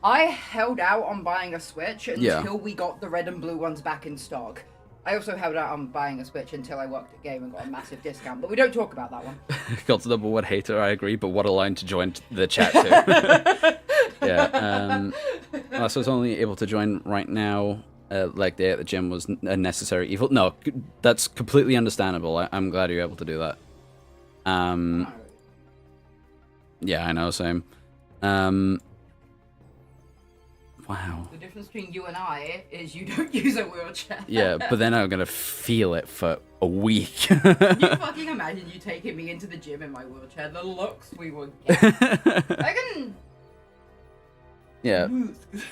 I held out on buying a Switch until we got the red and blue ones back in stock. I also held out on buying a Switch until I worked at Game and got a massive discount, but we don't talk about that one. God's #1 hater, I agree, but what a line to join the chat to. Yeah. Unless I was only able to join right now. Leg day at the gym was a necessary evil. No, that's completely understandable. I'm glad you're able to do that. Yeah, I know, same. Wow. The difference between you and I is you don't use a wheelchair. Yeah, but then I'm gonna feel it for a week. Can you fucking imagine you taking me into the gym in my wheelchair? The looks we would get. I can... Yeah.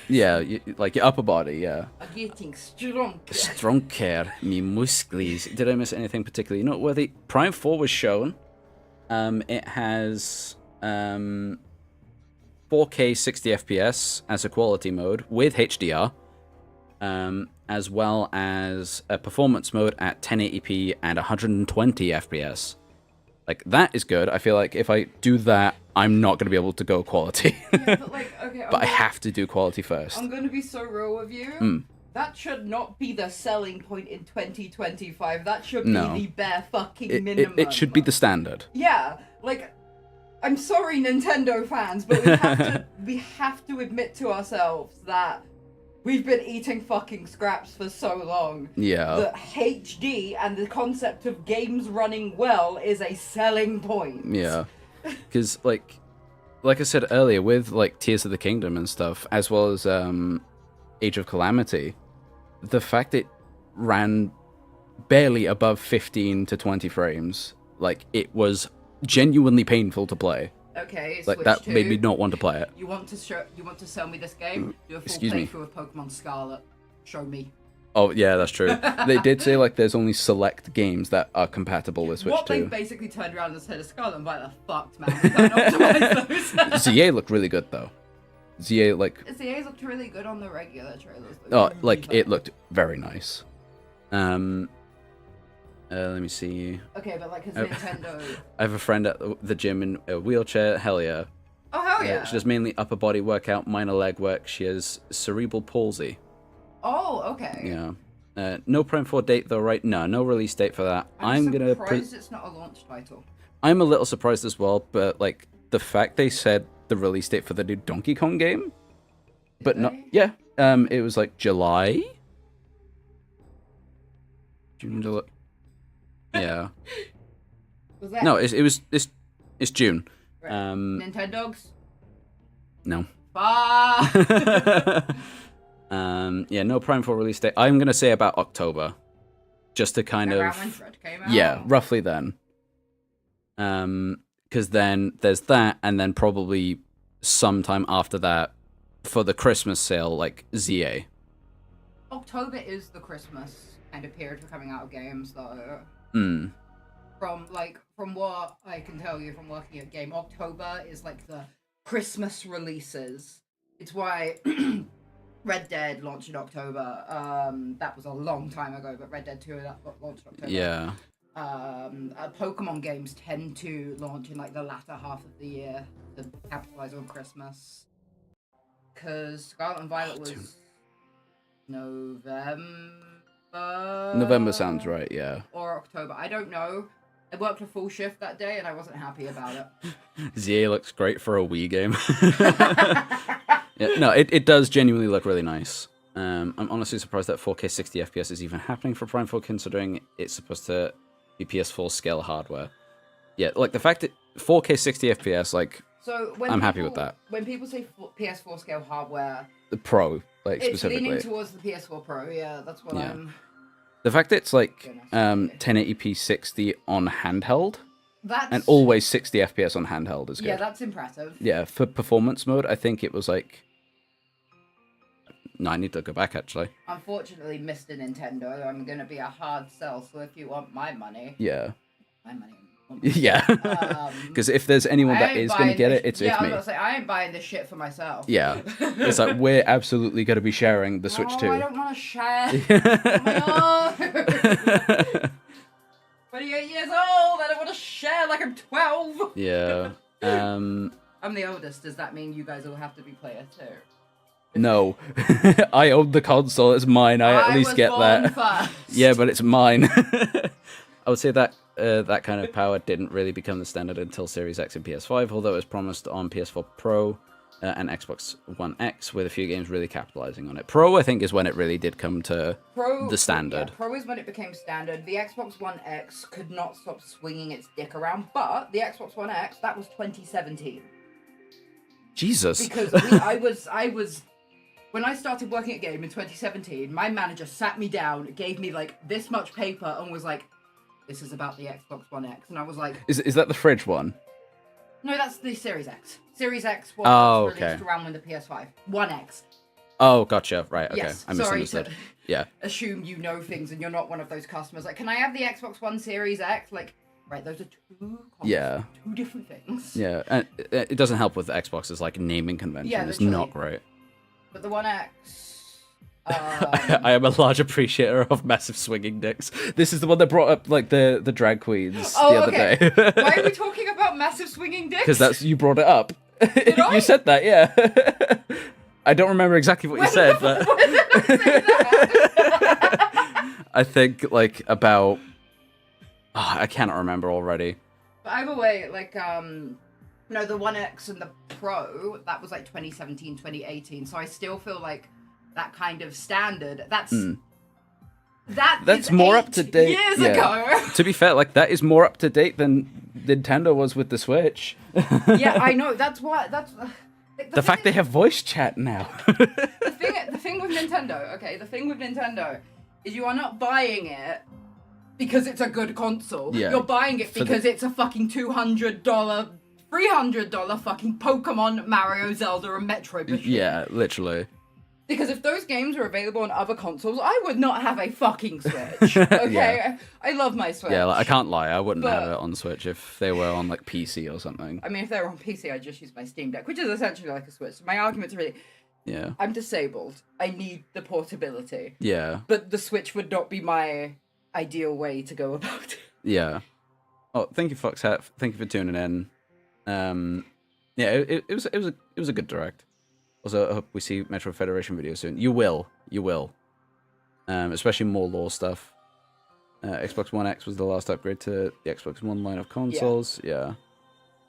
Yeah, like your upper body, yeah. I'm getting strong. Stronger, me muskles. Did I miss anything particularly noteworthy? Prime 4 was shown. It has 4K 60 FPS as a quality mode with HDR, as well as a performance mode at 1080p and 120 FPS. Like, that is good. I feel like if I do that, I'm not going to be able to go quality. Yeah, but like, okay, But I have to do quality first. I'm going to be so real with you. That should not be the selling point in 2025. That should be the bare fucking minimum. It should be the standard. Yeah, like, I'm sorry, Nintendo fans, but we have to admit to ourselves that we've been eating fucking scraps for so long. Yeah. That HD and the concept of games running well is a selling point. Yeah. Because, like I said earlier, with, like, Tears of the Kingdom and stuff, as well as Age of Calamity, the fact it ran barely above 15 to 20 frames. Like, it was genuinely painful to play. Okay, like Switch that 2. made me not want to play it. You want to sell me this game? Do a full Excuse me. playthrough of Pokemon Scarlet. Show me. Oh yeah, that's true. They did say like there's only select games that are compatible with Switch What 2. they basically turned around and said to Scarlet and Violet, fucked, man. We can't optimize those. ZA looked really good though. ZA like ZA's looked really good on the regular trailers. it looked very nice. Let me see. Okay, but like, because Nintendo. I have a friend at the gym in a wheelchair. Hell yeah. Oh hell yeah. She does mainly upper body workout, minor leg work. She has cerebral palsy. Oh, okay. Yeah. No Prime 4 date though, right? No release date for that. I'm surprised it's not a launch title. I'm a little surprised as well, but like the fact they said the release date for the new Donkey Kong game, but not it was like July. June, July. Yeah. Was that? No, it's June. Right. Nintendogs? No. Fuck. Yeah, no Prime 4 release date. I'm gonna say about October, just to kind Around of when Dread came out? yeah, roughly then. Because then there's that, and then probably sometime after that for the Christmas sale, like ZA. October is the Christmas kind of period for coming out of games, though. From what I can tell you from working at Game, October is like the Christmas releases. It's why Red Dead launched in October. That was a long time ago, but Red Dead 2 that got launched in October. Yeah. Pokemon games tend to launch in like the latter half of the year to capitalize on Christmas. Because Scarlet and Violet was November sounds right, yeah. Or October. I don't know. I worked a full shift that day and I wasn't happy about it. ZA looks great for a Wii game. Yeah, no, it does genuinely look really nice. I'm honestly surprised that 4K 60 FPS is even happening for Prime 4, considering it's supposed to be PS4 scale hardware. Yeah, like the fact that 4K 60 FPS, like, so I'm happy with that. When people say PS4 scale hardware, The Pro, like, it's specifically. leaning towards the PS4 Pro. Yeah, that's what I'm. The fact that it's like 1080p 60 on handheld, That's and always 60 FPS on handheld is good. Yeah, that's impressive. Yeah, for performance mode, I think it was like... No, I need to go back, actually. Unfortunately, Mr. Nintendo, I'm going to be a hard sell, so if you want my money... Yeah. My money. Yeah. Because if there's anyone that is going to get it, it's me. me. I was going to say, I ain't buying this shit for myself. Yeah. It's like, we're absolutely going to be sharing the Switch 2. I don't want to share. Oh my God. 28 years old, I don't want to share like I'm 12. Yeah. I'm the oldest. Does that mean you guys all have to be player 2? No. I own the console. It's mine. I at least get that. First. Yeah, but it's mine. I would say that that kind of power didn't really become the standard until Series X and PS5, although it was promised on PS4 Pro and Xbox One X, with a few games really capitalizing on it. Pro, I think, is when it really did come to the standard. Yeah, Pro is when it became standard. The Xbox One X could not stop swinging its dick around, but the Xbox One X, that was 2017. Jesus. Because I was when I started working at Game in 2017, my manager sat me down, gave me like this much paper, and was like, "This is about the Xbox One X," and I was like, Is that the fridge one? No, that's the Series X. Series X was released okay. around when the PS5. One X. Oh, gotcha. Right, okay. Yes, I sorry misunderstood. to Yeah. assume you know things and you're not one of those customers. Like, can I have the Xbox One Series X? Like, right, those are two different things. Yeah, and it doesn't help with Xbox's like naming convention. Yeah, it's literally. not great. But the One X... I am a large appreciator of massive swinging dicks. This is the one that brought up like the drag queens the other day. Why are we talking about massive swinging dicks? Because you brought it up. You said that, yeah. I don't remember exactly what you said, but I think like about I cannot remember already. But either way, like no, the One X and the Pro, that was like 2017, 2018. So I still feel like that kind of standard. That's more up to date. Years ago. To be fair, like that is more up to date than Nintendo was with the Switch. Yeah, I know. That's what. That's the fact they have voice chat now. the thing with Nintendo. Okay, the thing with Nintendo is you are not buying it because it's a good console. Yeah, You're buying it for the- because it's a fucking $200, $300 fucking Pokemon, Mario, Zelda, and Metroid machine. Yeah, literally. Because if those games were available on other consoles, I would not have a fucking Switch. Okay, Yeah. I love my Switch. Yeah, like, I can't lie. I wouldn't have But- it on Switch if they were on like PC or something. I mean, if they were on PC, I'd just use my Steam Deck, which is essentially like a Switch. My argument's really, Yeah. I'm disabled. I need the portability. Yeah. But the Switch would not be my ideal way to go about it. Yeah. Oh, thank you, Foxhat. Thank you for tuning in. Yeah, it was a good direct. Also, I hope we see Metro Federation videos soon. You will. Especially more lore stuff. Xbox One X was the last upgrade to the Xbox One line of consoles. Yeah.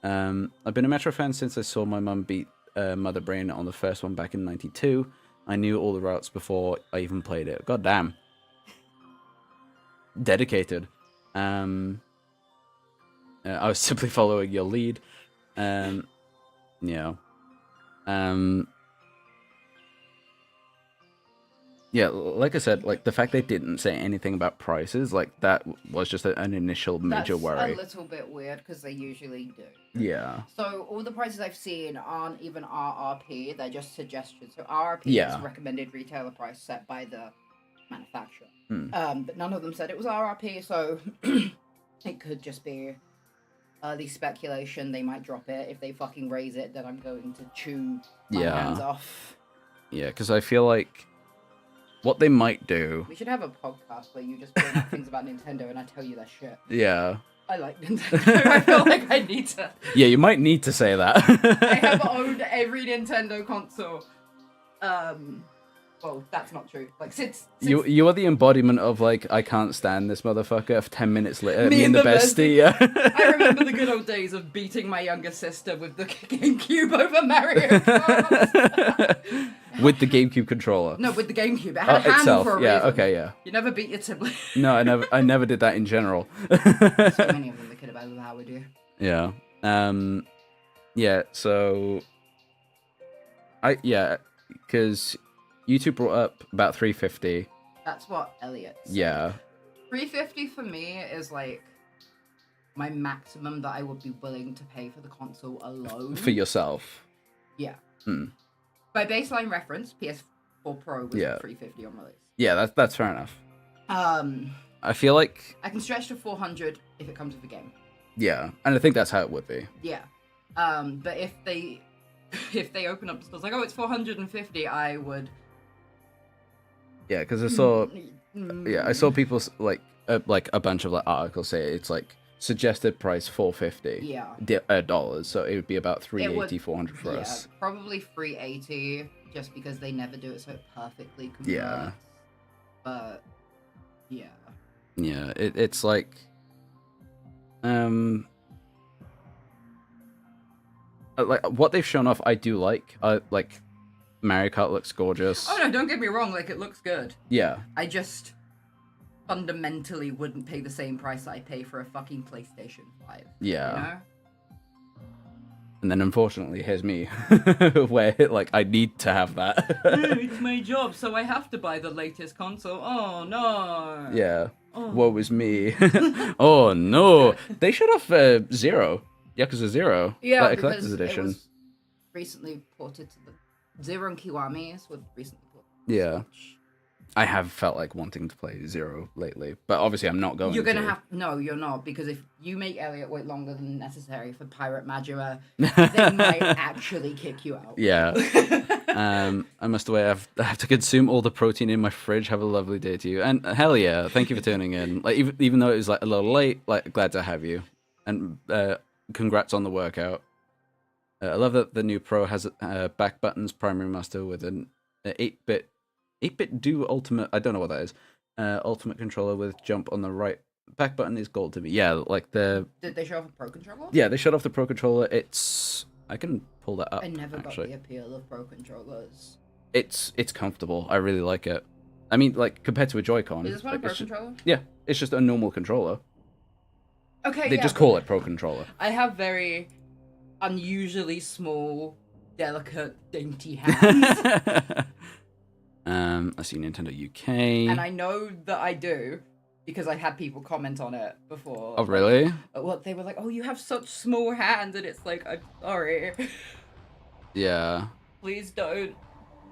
I've been a Metro fan since I saw my mum beat Mother Brain on the first one back in '92. I knew all the routes before I even played it. God damn. Dedicated. I was simply following your lead. Yeah. Yeah, like I said, like the fact they didn't say anything about prices, like that was just an initial major That's worry. a little bit weird because they usually do. Yeah. So all the prices I've seen aren't even RRP; they're just suggestions. So RRP Yeah. is recommended retailer price set by the manufacturer. Hmm. But none of them said it was RRP, so it could just be early speculation. They might drop it. If they fucking raise it, then I'm going to chew my hands off. Yeah, because I feel like what they might do. We should have a podcast where you just bring up things about Nintendo and I tell you that shit. Yeah. I like Nintendo. I feel like I need to. Yeah, you might need to say that. I have owned every Nintendo console. Well, that's not true. Like since You are the embodiment of like I can't stand this motherfucker. 10 minutes later, me and the bestie. Yeah. I remember the good old days of beating my younger sister with the GameCube over Mario Kart. With the GameCube controller. No, with the GameCube. It had a handle itself. for a Yeah. reason. Okay. Yeah. You never beat your sibling. No, I never did that in general. So many of them that could have overpowered you. Yeah. Yeah. So. Because you two brought up about 350. That's what Elliot said. Yeah. 350 for me is like my maximum that I would be willing to pay for the console alone. For yourself. Yeah. Hmm. By baseline reference, PS4 Pro was Yeah. 350 on release. Yeah, that's fair enough. I feel like. I can stretch to 400 if it comes with a game. Yeah, and I think that's how it would be. Yeah. But if they open up the stores like, oh, it's 450, I would. Yeah, because I saw people like a bunch of like articles say it's like suggested price $450. Yeah. Dollars, so it would be about 380, 400 for yeah, us. Probably 380, just because they never do it so it perfectly converts. Yeah. But yeah. Yeah, it's like like what they've shown off I do like. Like Mario Kart looks gorgeous. Oh no, don't get me wrong, like it looks good. Yeah. I just fundamentally wouldn't pay the same price that I pay for a fucking PlayStation 5. Yeah. You know? And then unfortunately here's me where like I need to have that. It's my job, so I have to buy the latest console. Oh no. Yeah. Oh. Woe is me. Oh no. They showed off Zero. Yakuza 0. Yeah, like a because collector's it edition. was recently ported to the Zero and Kiwamis were recently ported. Yeah. I have felt like wanting to play Zero lately, but obviously I'm not going You're gonna to. have no, you're not, because if you make Elliot wait longer than necessary for Pirate Majora, they might actually kick you out. Yeah. I must away. I have to consume all the protein in my fridge. Have a lovely day to you, and hell yeah, thank you for tuning in. Like even though it was like a little late, like glad to have you, and congrats on the workout. I love that the new Pro has back buttons, primary master with an 8-bit do ultimate. I don't know what that is. Ultimate controller with jump on the right. Back button is gold to me. Yeah, like the. Did they show off a Pro controller? Yeah, they showed off the Pro controller. It's. I can pull that up. I never actually. got the appeal of Pro controllers. It's comfortable. I really like it. I mean, like compared to a Joy-Con. Is this one like, a Pro it's just- controller? Yeah, it's just a normal controller. Okay, They yeah, just but call it Pro controller. I have very unusually small, delicate, dainty hands. I see Nintendo UK. And I know that I do because I had people comment on it before. Oh, really? Well, they were like, "Oh, you have such small hands," and it's like, "I'm sorry." Yeah. Please don't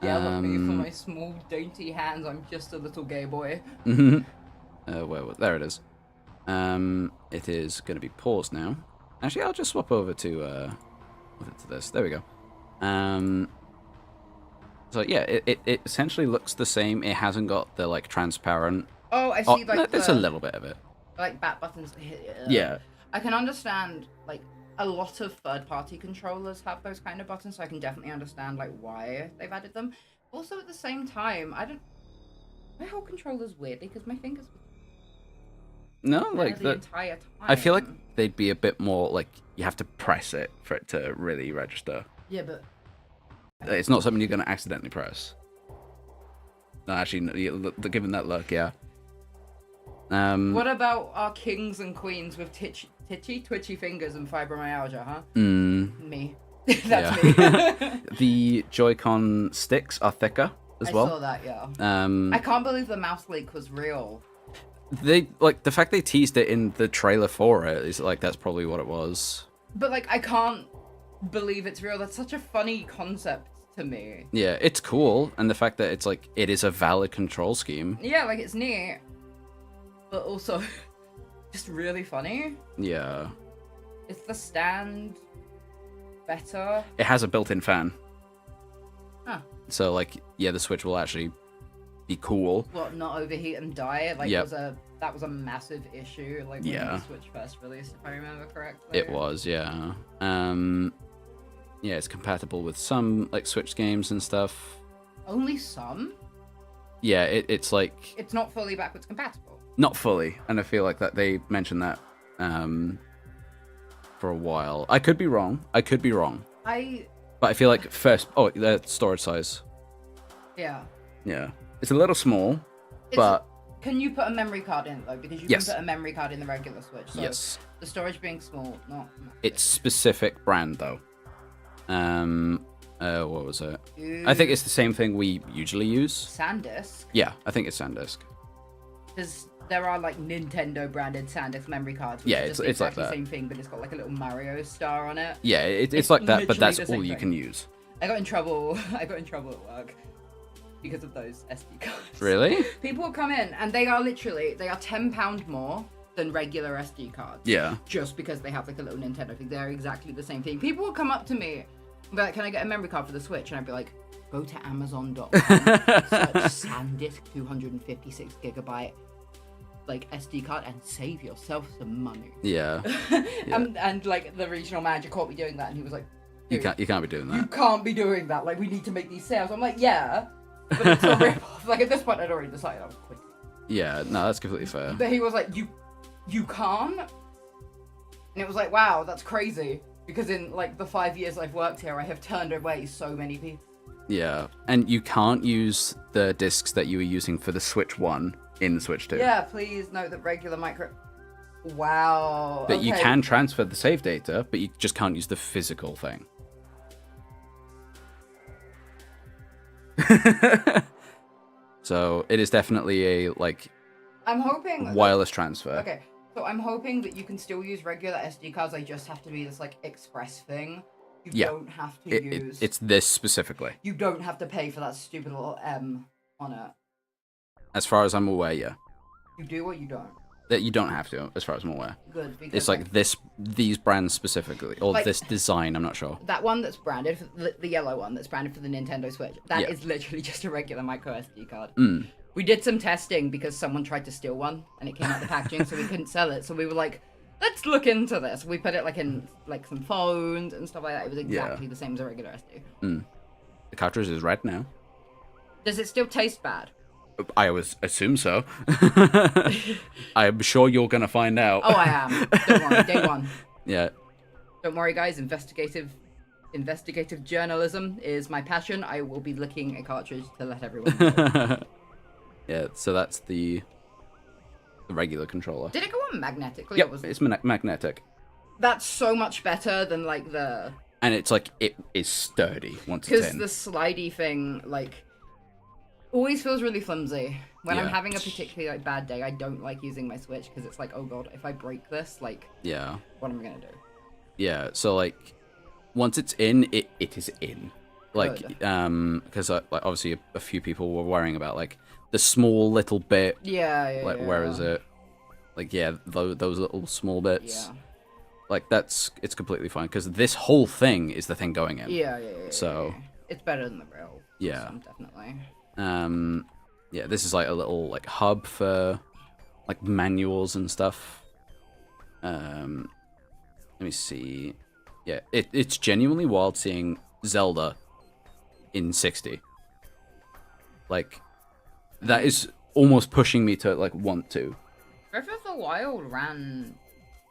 yell at me for my small, dainty hands. I'm just a little gay boy. There it is. It is going to be paused now. Actually, I'll just swap over to this. There we go. So yeah, it essentially looks the same. It hasn't got the like transparent. Oh, I see. Like there's a little bit of it. Like back buttons. Yeah. I can understand like a lot of third-party controllers have those kind of buttons, so I can definitely understand like why they've added them. Also, at the same time, my whole controller's weird because my fingers. No, like the entire time. I feel like they'd be a bit more like you have to press it for it to really register. Yeah, but it's not something you're going to accidentally press. No, actually, given that look, yeah. What about our kings and queens with twitchy fingers and fibromyalgia, huh? Me. That's me. The Joy-Con sticks are thicker as well. I saw that, yeah. I can't believe the mouse leak was real. They like the fact they teased it in the trailer for it is like that's probably what it was. But like I can't believe it's real. That's such a funny concept to me. Yeah, it's cool, and the fact that it's like it is a valid control scheme. Yeah, like it's neat, but also just really funny. Yeah. Is the stand better? It has a built-in fan. Huh. So like, yeah, the Switch will actually be cool. What, not overheat and die? Like Yep. that was a massive issue. Like when the Switch first released, if I remember correctly. It was, yeah. Yeah, it's compatible with some like Switch games and stuff. Only some? Yeah, it's like It's not fully backwards compatible. not fully, and I feel like that they mentioned that for a while. I could be wrong. But I feel like the storage size. Yeah. Yeah. It's a little small, but Can you put a memory card in though? Because you Yes. can put a memory card in the regular Switch. So Yes. The storage being small, not. it's specific brand though. What was it? I think it's the same thing we usually use. SanDisk. Yeah, I think it's SanDisk. Because there are like Nintendo branded SanDisk memory cards. Which Yeah, are just it's like exactly that. the same thing, but it's got like a little Mario star on it. Yeah, it's like that, but literally that's the all same you thing. can use. I got in trouble. I got in trouble at work because of those SD cards. Really? People will come in and they are £10 more than regular SD cards. Yeah. Just because they have like a little Nintendo thing. They're exactly the same thing. People will come up to me and be like, "Can I get a memory card for the Switch?" And I'd be like, "Go to Amazon.com, search SanDisk 256 gigabyte like SD card and save yourself some money." Yeah. And like the regional manager caught me doing that, and he was like, You can't be doing "You that. can't be doing that. Like we need to make these sales." I'm like, "Yeah, but it's a rip-off." Like at this point, I'd already decided I was quitting. Yeah, no, that's completely fair. But he was like, you can't? And it was like, wow, that's crazy. Because in like the 5 years I've worked here, I have turned away so many people. Yeah, and you can't use the discs that you were using for the Switch 1 in the Switch 2. Yeah, please note that regular micro... Wow. But you okay. can transfer the save data, but you just can't use the physical thing. So it is definitely a like I'm hoping... wireless transfer. Okay, so I'm hoping that you can still use regular SD cards. They just have to be this like express thing. You Yeah. don't have to use... It's this specifically. You don't have to pay for that stupid little M on it. As far as I'm aware, yeah. You do or you don't? That you don't have to, as far as I'm aware. Good, because, It's like these brands specifically, or Like- this design. I'm not sure. That one that's branded, the yellow one that's branded for the Nintendo Switch, that is Yeah. literally just a regular micro SD card. Mm. We did some testing because someone tried to steal one and it came out the packaging, so we couldn't sell it. So we were like, let's look into this. We put it like in like some phones and stuff like that. It was exactly the same as a regular SD. Mm. The cartridge is red now. Does it still taste bad? I always assume so. I'm sure you're gonna find out. Oh, I am. Don't worry, day one. Yeah. Don't worry, guys. Investigative journalism is my passion. I will be licking a cartridge to let everyone know. Yeah. So that's the regular controller. Did it go on magnetically? Yep, Or was it's magnetic, That's so much better than like the... and it's like it is sturdy once it's Because in. the slidey thing, like, always feels really flimsy When I'm having a particularly like bad day, I don't like using my Switch because it's like, oh god, if I break this, like, what am I gonna do? Yeah. So like, once it's in, it is in. Like, because like obviously a few people were worrying about like the small little bit. Like, where is it? Like, those little small bits. Yeah. Like it's completely fine because this whole thing is the thing going in. Yeah. So it's better than the rail. Yeah. Definitely. Yeah, this is like a little like hub for like manuals and stuff. Let me see. Yeah, it's genuinely wild seeing Zelda in 60. Like, that is almost pushing me to like want to. Breath of the Wild ran.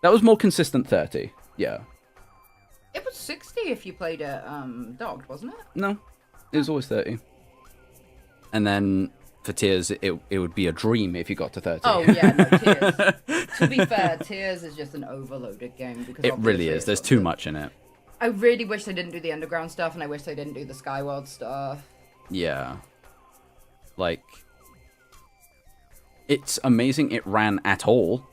That was more consistent 30. Yeah. It was 60 if you played it docked, wasn't it? No, it was always 30. And then for Tears, it would be a dream if you got to 30. Oh yeah, no, Tears. To be fair, Tears is just an overloaded game because it really is. There's too much in it. I really wish they didn't do the underground stuff, and I wish they didn't do the Skyward stuff. Yeah. Like, it's amazing it ran at all.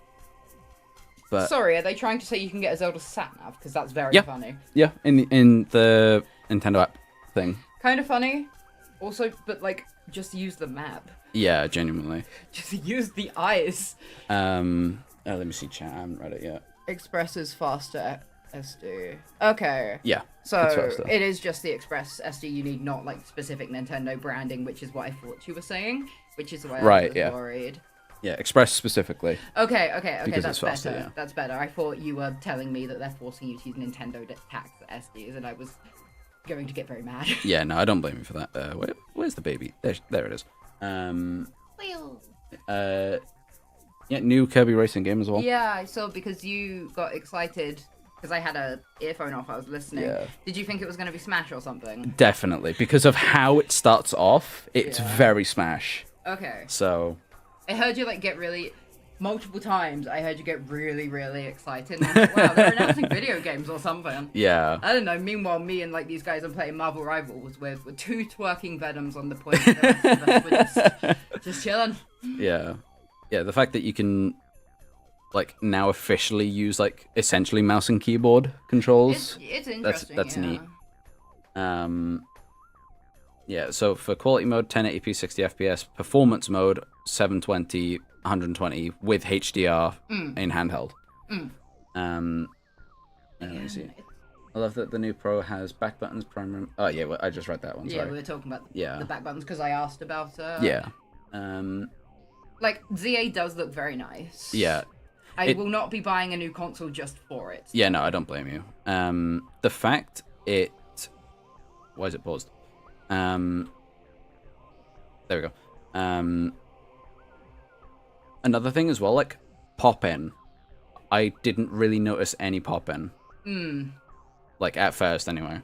But sorry, are they trying to say you can get a Zelda sat-nav? Because that's very funny. Yeah, in the Nintendo app thing. Kind of funny. Also, but like, just use the map. Yeah, genuinely. Just use the eyes. Let me see chat. I haven't read it yet. Express is faster SD. Okay. Yeah. So it is just the Express SD you need, not like specific Nintendo branding, which is what I thought you were saying, which is why I was worried. Yeah, Express specifically. Okay, because that's it's faster, better. yeah. That's better. I thought you were telling me that they're forcing you to use Nintendo tax SDs, and I was going to get very mad. Yeah, no, I don't blame you for that. Where's the baby? There it is. Yeah, new Kirby racing game as well. Yeah, I saw because you got excited because I had a earphone off. I was listening. Yeah. Did you think it was going to be Smash or something? Definitely, because of how it starts off, it's very Smash. Okay. So. I heard you like get really multiple times. I heard you get really, really excited. And I was like, wow, they're announcing video games or something. Yeah. I don't know. Meanwhile, me and like these guys are playing Marvel Rivals with two twerking Venoms on the point. We're just chilling. Yeah. Yeah, the fact that you can like now officially use like essentially mouse and keyboard controls. It's interesting. That's neat. Yeah, so for quality mode, 1080p 60 FPS, performance mode, 720, 120 with HDR in handheld. Let me see. I love that the new Pro has back buttons, primary. Oh yeah, well, I just read that one. Sorry. Yeah, we were talking about the back buttons because I asked about. Yeah. Like ZA does look very nice. Yeah. I will not be buying a new console just for it. Yeah, no, I don't blame you. The fact it. Why is it paused? There we go. Another thing as well, like pop-in. I didn't really notice any pop-in. Like at first, anyway.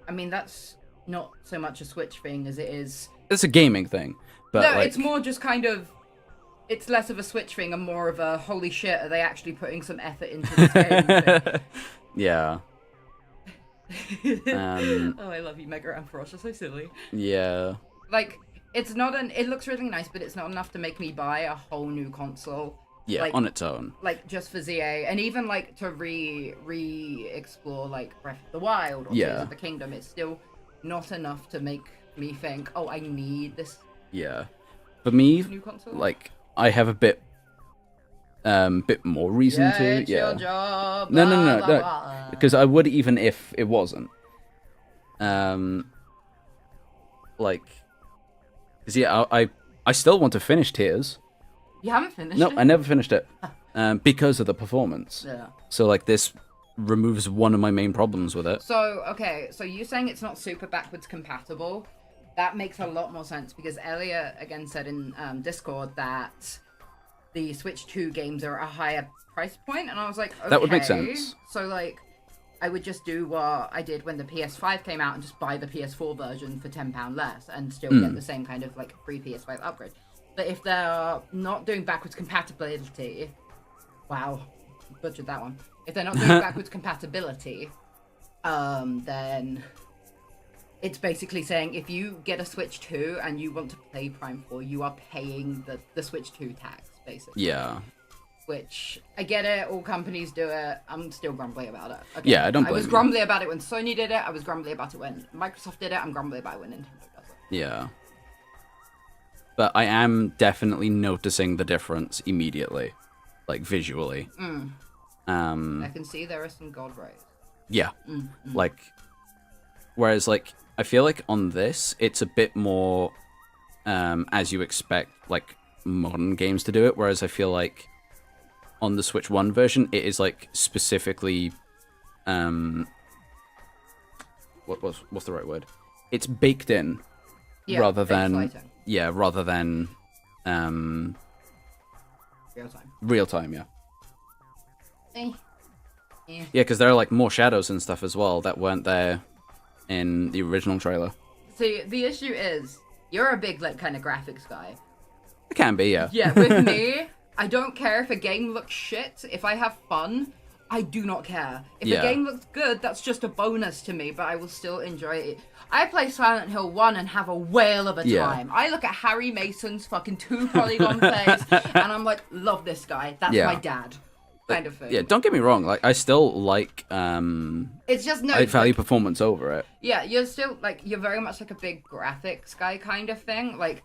I mean, that's not so much a Switch thing as it is. It's a gaming thing, but no, like... it's more just kind of. It's less of a Switch thing and more of a holy shit. Are they actually putting some effort into this game? Thing? Yeah. Oh, I love you, Mega Ampharos. You're so silly. Yeah. Like, it's not an. It looks really nice, but it's not enough to make me buy a whole new console. Yeah, like, on its own. Like just for ZA, and even like to re-explore like Breath of the Wild or Tears of the Kingdom, it's still not enough to make me think, oh, I need this. Yeah. For me, new console? like I have a bit more reason to. It's your job. No. Because I would even if it wasn't. Like, because yeah, I still want to finish Tears. You haven't finished No, it? I never finished it. Because of the performance. Yeah. So like this removes one of my main problems with it. So, okay, so you saying it's not super backwards compatible, that makes a lot more sense because Elliot again said in Discord that the Switch 2 games are at a higher price point, and I was like, okay. That would make sense. So like, I would just do what I did when the PS5 came out and just buy the PS4 version for £10 less and still get the same kind of like free PS5 upgrade. But if they're not doing backwards compatibility, wow, butchered that one. If they're not doing backwards compatibility, then it's basically saying if you get a Switch 2 and you want to play Prime 4, you are paying the Switch 2 tax, basically. Yeah. Which, I get it, all companies do it. I'm still grumbly about it. Okay? Yeah, I don't blame I was you. grumbly about it when Sony did it. I was grumbly about it when Microsoft did it. I'm grumbly about it when Nintendo does it. Yeah. But I am definitely noticing the difference immediately, like visually. I can see there are some god rays. Yeah. Like, whereas like I feel like on this it's a bit more as you expect like modern games to do it, whereas I feel like on the Switch 1 version it is like specifically what's the right word? It's baked in rather than real time, yeah. Yeah, because there are like more shadows and stuff as well that weren't there in the original trailer. See, the issue is you're a big like kind of graphics guy. It can be, yeah. Yeah, with me, I don't care if a game looks shit. If I have fun, I do not care. If a game looks good, that's just a bonus to me, but I will still enjoy it. I play Silent Hill 1 and have a whale of a time. I look at Harry Mason's fucking 2-polygon face, and I'm like, love this guy. That's my dad. Kind of thing. Yeah, don't get me wrong. Like, I still like it's just no. I value performance over it. Yeah, you're still like you're very much like a big graphics guy kind of thing. Like,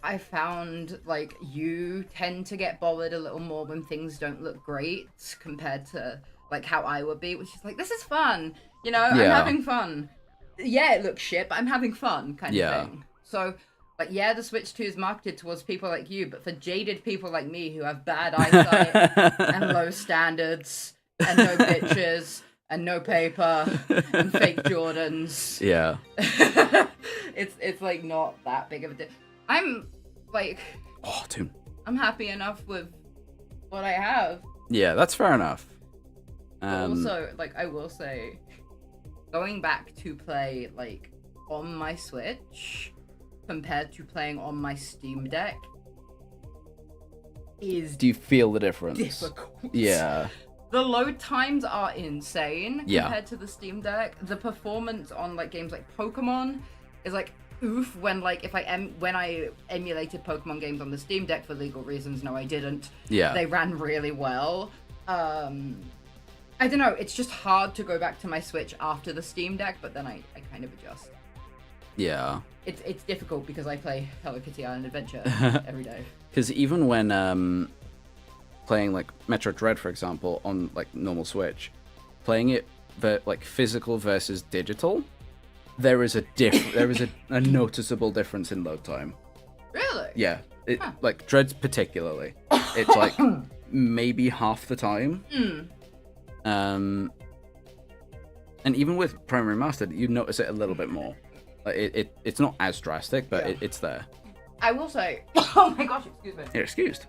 I found like you tend to get bothered a little more when things don't look great compared to like how I would be, which is like this is fun. You know, I'm having fun. Yeah, it looks shit, but I'm having fun kind of thing. So. Like, yeah, the Switch 2 is marketed towards people like you, but for jaded people like me who have bad eyesight and low standards and no pictures and no paper and fake Jordans. Yeah. it's like not that big of a deal. I'm like... Oh, dude. I'm happy enough with what I have. Yeah, that's fair enough. But also, like, I will say, going back to play, like, on my Switch... compared to playing on my Steam Deck is do you feel the difference? Difficult. Yeah. The load times are insane compared to the Steam Deck. The performance on like games like Pokemon is like oof when like when I emulated Pokemon games on the Steam Deck for legal reasons. No, I didn't. Yeah. They ran really well. I don't know, it's just hard to go back to my Switch after the Steam Deck, but then I kind of adjust. Yeah. It's difficult because I play Hello Kitty Island Adventure every day. Because even when playing like Metroid Dread, for example, on like normal Switch, playing it like physical versus digital, there is a noticeable difference in load time. Really? Yeah. Like Dread particularly, it's like maybe half the time. And even with Primary Mastered, you notice it a little bit more. Like it's not as drastic, but it's there. I will say, oh my gosh, excuse me. You're excused.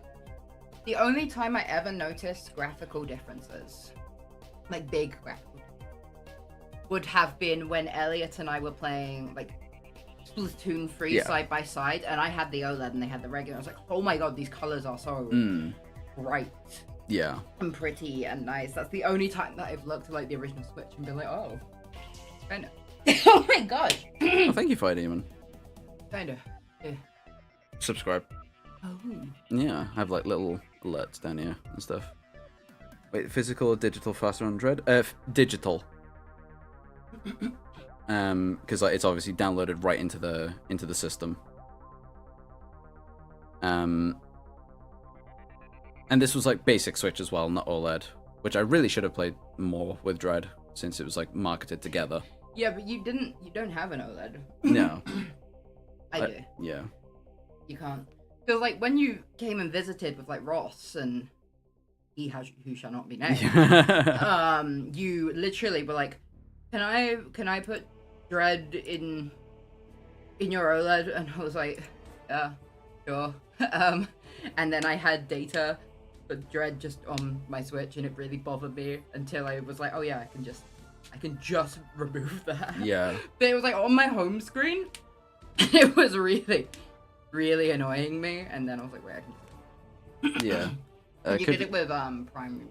The only time I ever noticed graphical differences, like big graphical, would have been when Elliot and I were playing like Splatoon 3 side by side, and I had the OLED and they had the regular. I was like, oh my god, these colors are so bright. Yeah. And pretty and nice. That's the only time that I've looked at like the original Switch and been like, oh, kind of. Oh my gosh. Oh, thank you, Fire Demon. Kinda. Yeah. Subscribe. Oh. Yeah, I have like little alerts down here and stuff. Wait, physical or digital faster on Dread? Digital. Because like, it's obviously downloaded right into the system. And this was like basic Switch as well, not OLED, which I really should have played more with Dread since it was like marketed together. Yeah, but you don't have an OLED. No. I do. Yeah. You can't. Because like when you came and visited with like Ross and who shall not be named, you literally were like, can I put Dread in your OLED? And I was like, yeah, sure. And then I had data for Dread just on my Switch, and it really bothered me until I was like, oh yeah, I can just remove that. Yeah. But it was like on my home screen. It was really, really annoying me, and then I was like, wait, I can. Yeah. You did it with Prime.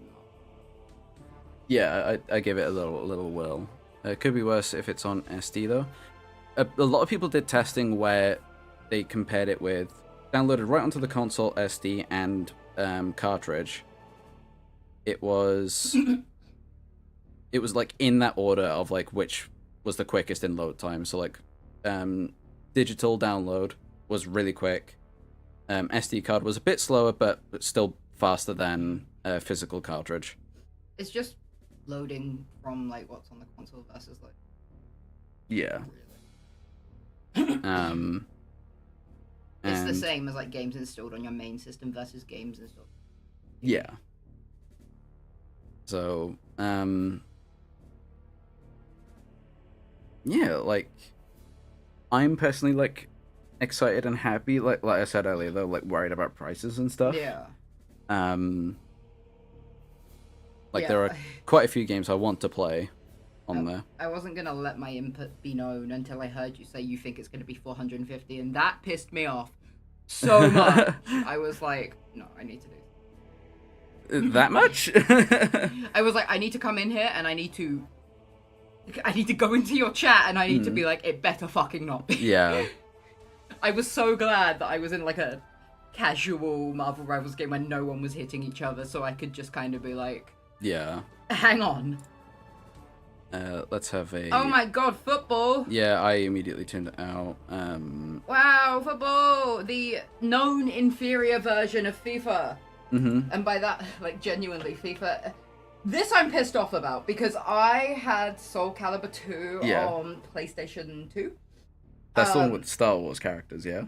Yeah, I gave it a little whirl. It could be worse if it's on SD though. a lot of people did testing where they compared it with downloaded right onto the console, SD, and cartridge. It was like in that order of like which was the quickest in load time. So like digital download was really quick. SD card was a bit slower, but still faster than physical cartridge. It's just loading from like what's on the console versus like. Yeah. It's the same as like games installed on your main system versus games installed. Yeah. So, yeah, like, I'm personally, like, excited and happy, like I said earlier, though, like, worried about prices and stuff. Yeah. Like, there are quite a few games I want to play on there. I wasn't gonna let my input be known until I heard you say you think it's gonna be 450, and that pissed me off so much. I was like, no, I need to do that much? I was like, I need to come in here and I need to go into your chat and I need to be like, it better fucking not be. Yeah. I was so glad that I was in like a casual Marvel Rivals game where no one was hitting each other, so I could just kind of be like, yeah. Hang on. Let's have a... Oh my god, football! Yeah, I immediately tuned it out. Wow, football! The known inferior version of FIFA. And by that, like, genuinely, FIFA... This I'm pissed off about, because I had Soul Calibur 2 on PlayStation 2. That's the one with Star Wars characters, yeah?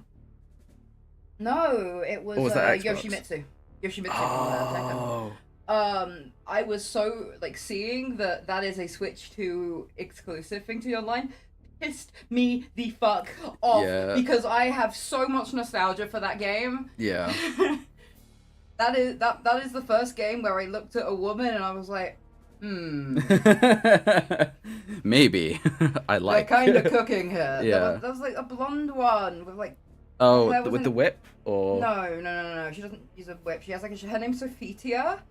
No, it was, was that Yoshimitsu. Yoshimitsu from Tekken. I was so, like, seeing that is a Switch 2 exclusive thing to the online pissed me the fuck off, because I have so much nostalgia for that game. Yeah. That is the first game where I looked at a woman and I was like, maybe. I like. They're kind of cooking here. Yeah. There was like a blonde one with like. Oh, with the whip, or? No. She doesn't use a whip. She has like her name's Sophitia.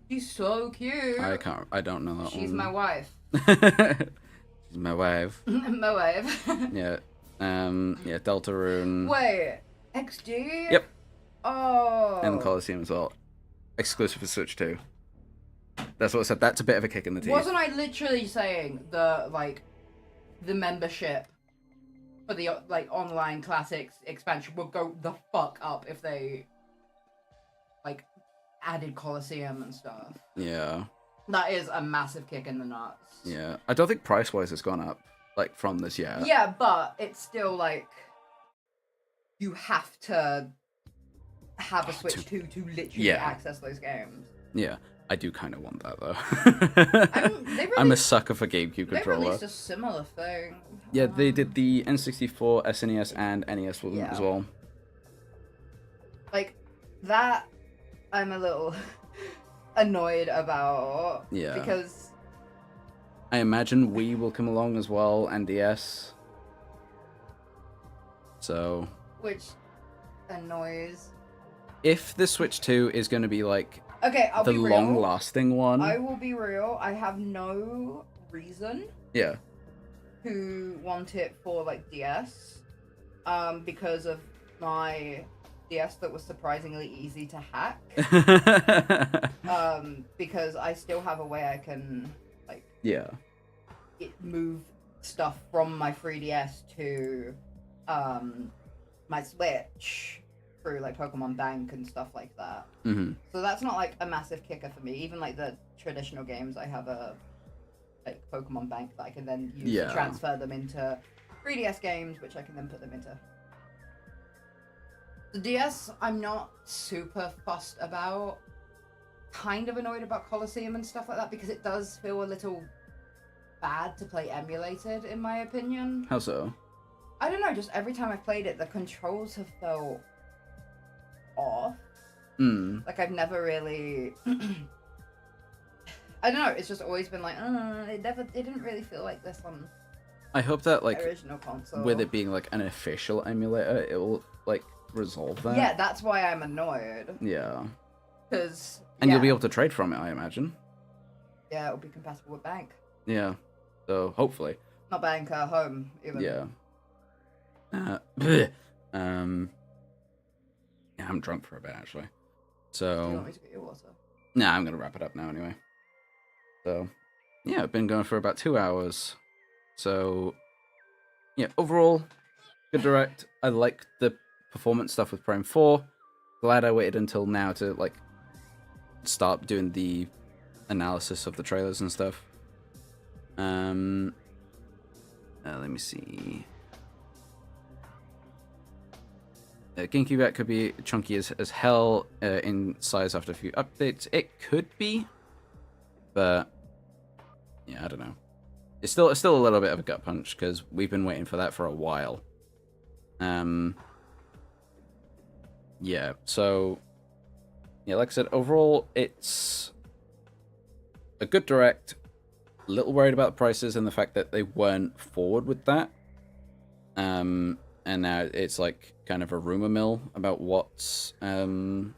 She's so cute. I don't know that one. She's my wife. She's my wife. My wife. Yeah. Yeah. Deltarune. Wait. XD. Yep. Oh. And Coliseum as well. Exclusive for Switch 2. That's what I said. That's a bit of a kick in the teeth. Wasn't I literally saying the membership for the like online classics expansion would go the fuck up if they like added Coliseum and stuff? Yeah. That is a massive kick in the nuts. Yeah. I don't think price wise it's gone up like from this year. Yeah, but it's still like you have to have a Switch 2 to literally access those games. Yeah, I do kind of want that though. I'm a sucker for GameCube controller. They released a similar thing. Yeah, they did the N64, SNES, and NES with them as well. Like that, I'm a little annoyed about. Yeah. Because I imagine Wii will come along as well, and DS. So. Which annoys. If the Switch 2 is going to be like I'll the be real. long-lasting one, I will be real. I have no reason to want it for like DS, because of my DS that was surprisingly easy to hack. Because I still have a way I can like move stuff from my 3DS to my Switch through like Pokemon Bank and stuff like that. So that's not like a massive kicker for me. Even like the traditional games, I have a like Pokemon Bank that I can then use to transfer them into 3DS games, which I can then put them into. The DS, I'm not super fussed about. Kind of annoyed about Coliseum and stuff like that because it does feel a little bad to play emulated, in my opinion. How so? I don't know, just every time I've played it, the controls have felt off. Like I've never really I don't know, it's just always been like it didn't really feel like this on I hope that like original console. with it being like an official emulator it will like resolve that. Yeah, that's why I'm annoyed. Yeah. Because and you'll be able to trade from it, I imagine. Yeah, it'll be compatible with Bank. Yeah. So hopefully. Not Bank, Home even. Yeah. Yeah, I'm drunk for a bit actually. Do you So want me to get your water? nah, I'm gonna wrap it up now anyway. So yeah, I've been going for about 2 hours. So yeah, overall, good direct. I like the performance stuff with Prime 4. Glad I waited until now to like start doing the analysis of the trailers and stuff. Let me see. GameCube could be chunky as hell in size after a few updates. It could be, but yeah, I don't know. It's still a little bit of a gut punch because we've been waiting for that for a while. Yeah, so yeah, like I said, overall it's a good direct. A little worried about the prices and the fact that they weren't forward with that. And now it's like kind of a rumor mill about what the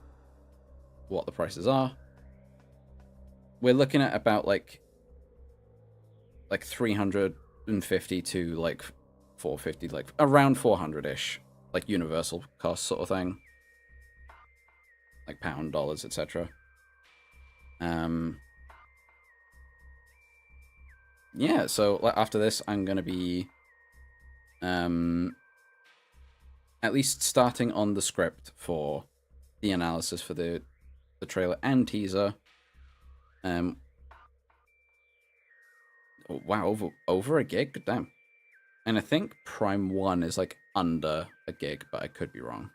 prices are. We're looking at about like 350 to like 450, like around 400-ish, like universal cost sort of thing, like pound, dollars, etc. Yeah, so after this, I'm gonna be at least starting on the script for the analysis for the trailer and teaser. Oh, wow, over a gig? God damn. And I think Prime 1 is like under a gig, but I could be wrong.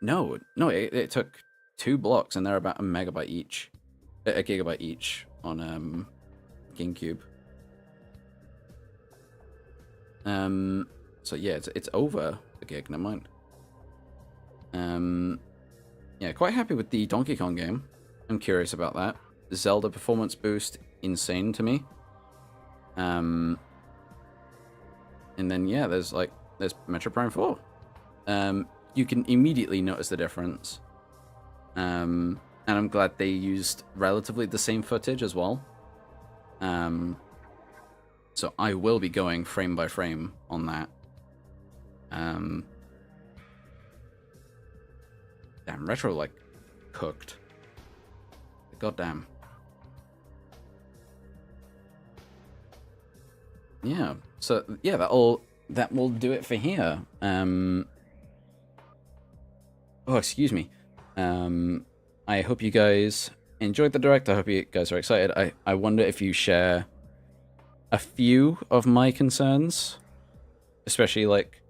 No, it took 2 blocks and they're about a megabyte each. A gigabyte each on GameCube. So yeah, it's over a gig, never mind. Yeah, quite happy with the Donkey Kong game. I'm curious about that. Zelda performance boost, insane to me. And then yeah, there's Metroid Prime 4. You can immediately notice the difference. And I'm glad they used relatively the same footage as well. So I will be going frame by frame on that. Damn, Retro like cooked. Goddamn. Yeah. So yeah, that will do it for here. Oh, excuse me. I hope you guys enjoyed the direct. I hope you guys are excited. I wonder if you share a few of my concerns, especially like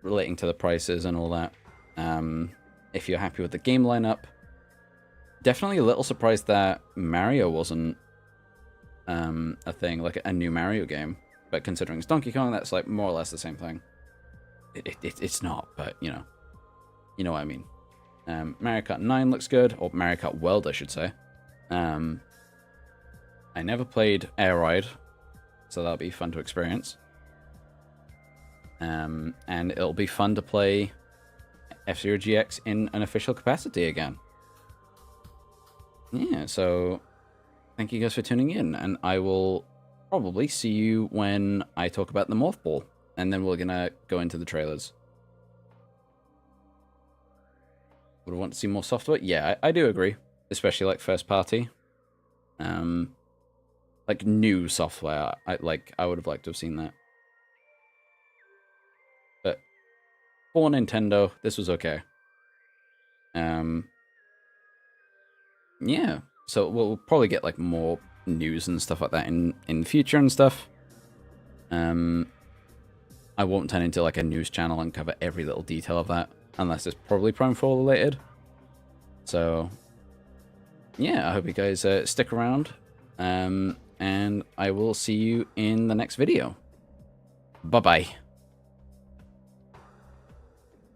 relating to the prices and all that. If you're happy with the game lineup, definitely a little surprised that Mario wasn't a thing, like a new Mario game. But considering it's Donkey Kong, that's like more or less the same thing. It's not, but you know what I mean. Mario Kart 9 looks good, or Mario Kart World, I should say. I never played Air Ride, so that'll be fun to experience. And it'll be fun to play F-Zero GX in an official capacity again. Yeah, so thank you guys for tuning in, and I will probably see you when I talk about the Morph Ball, and then we're gonna go into the trailers. Would I want to see more software? Yeah, I do agree, especially like first party. Like new software, I would have liked to have seen that. But for Nintendo, this was okay. Yeah, so we'll probably get like more news and stuff like that in the future and stuff. I won't turn into like a news channel and cover every little detail of that, unless it's probably Prime 4 related. So yeah, I hope you guys stick around, and I will see you in the next video. Bye bye.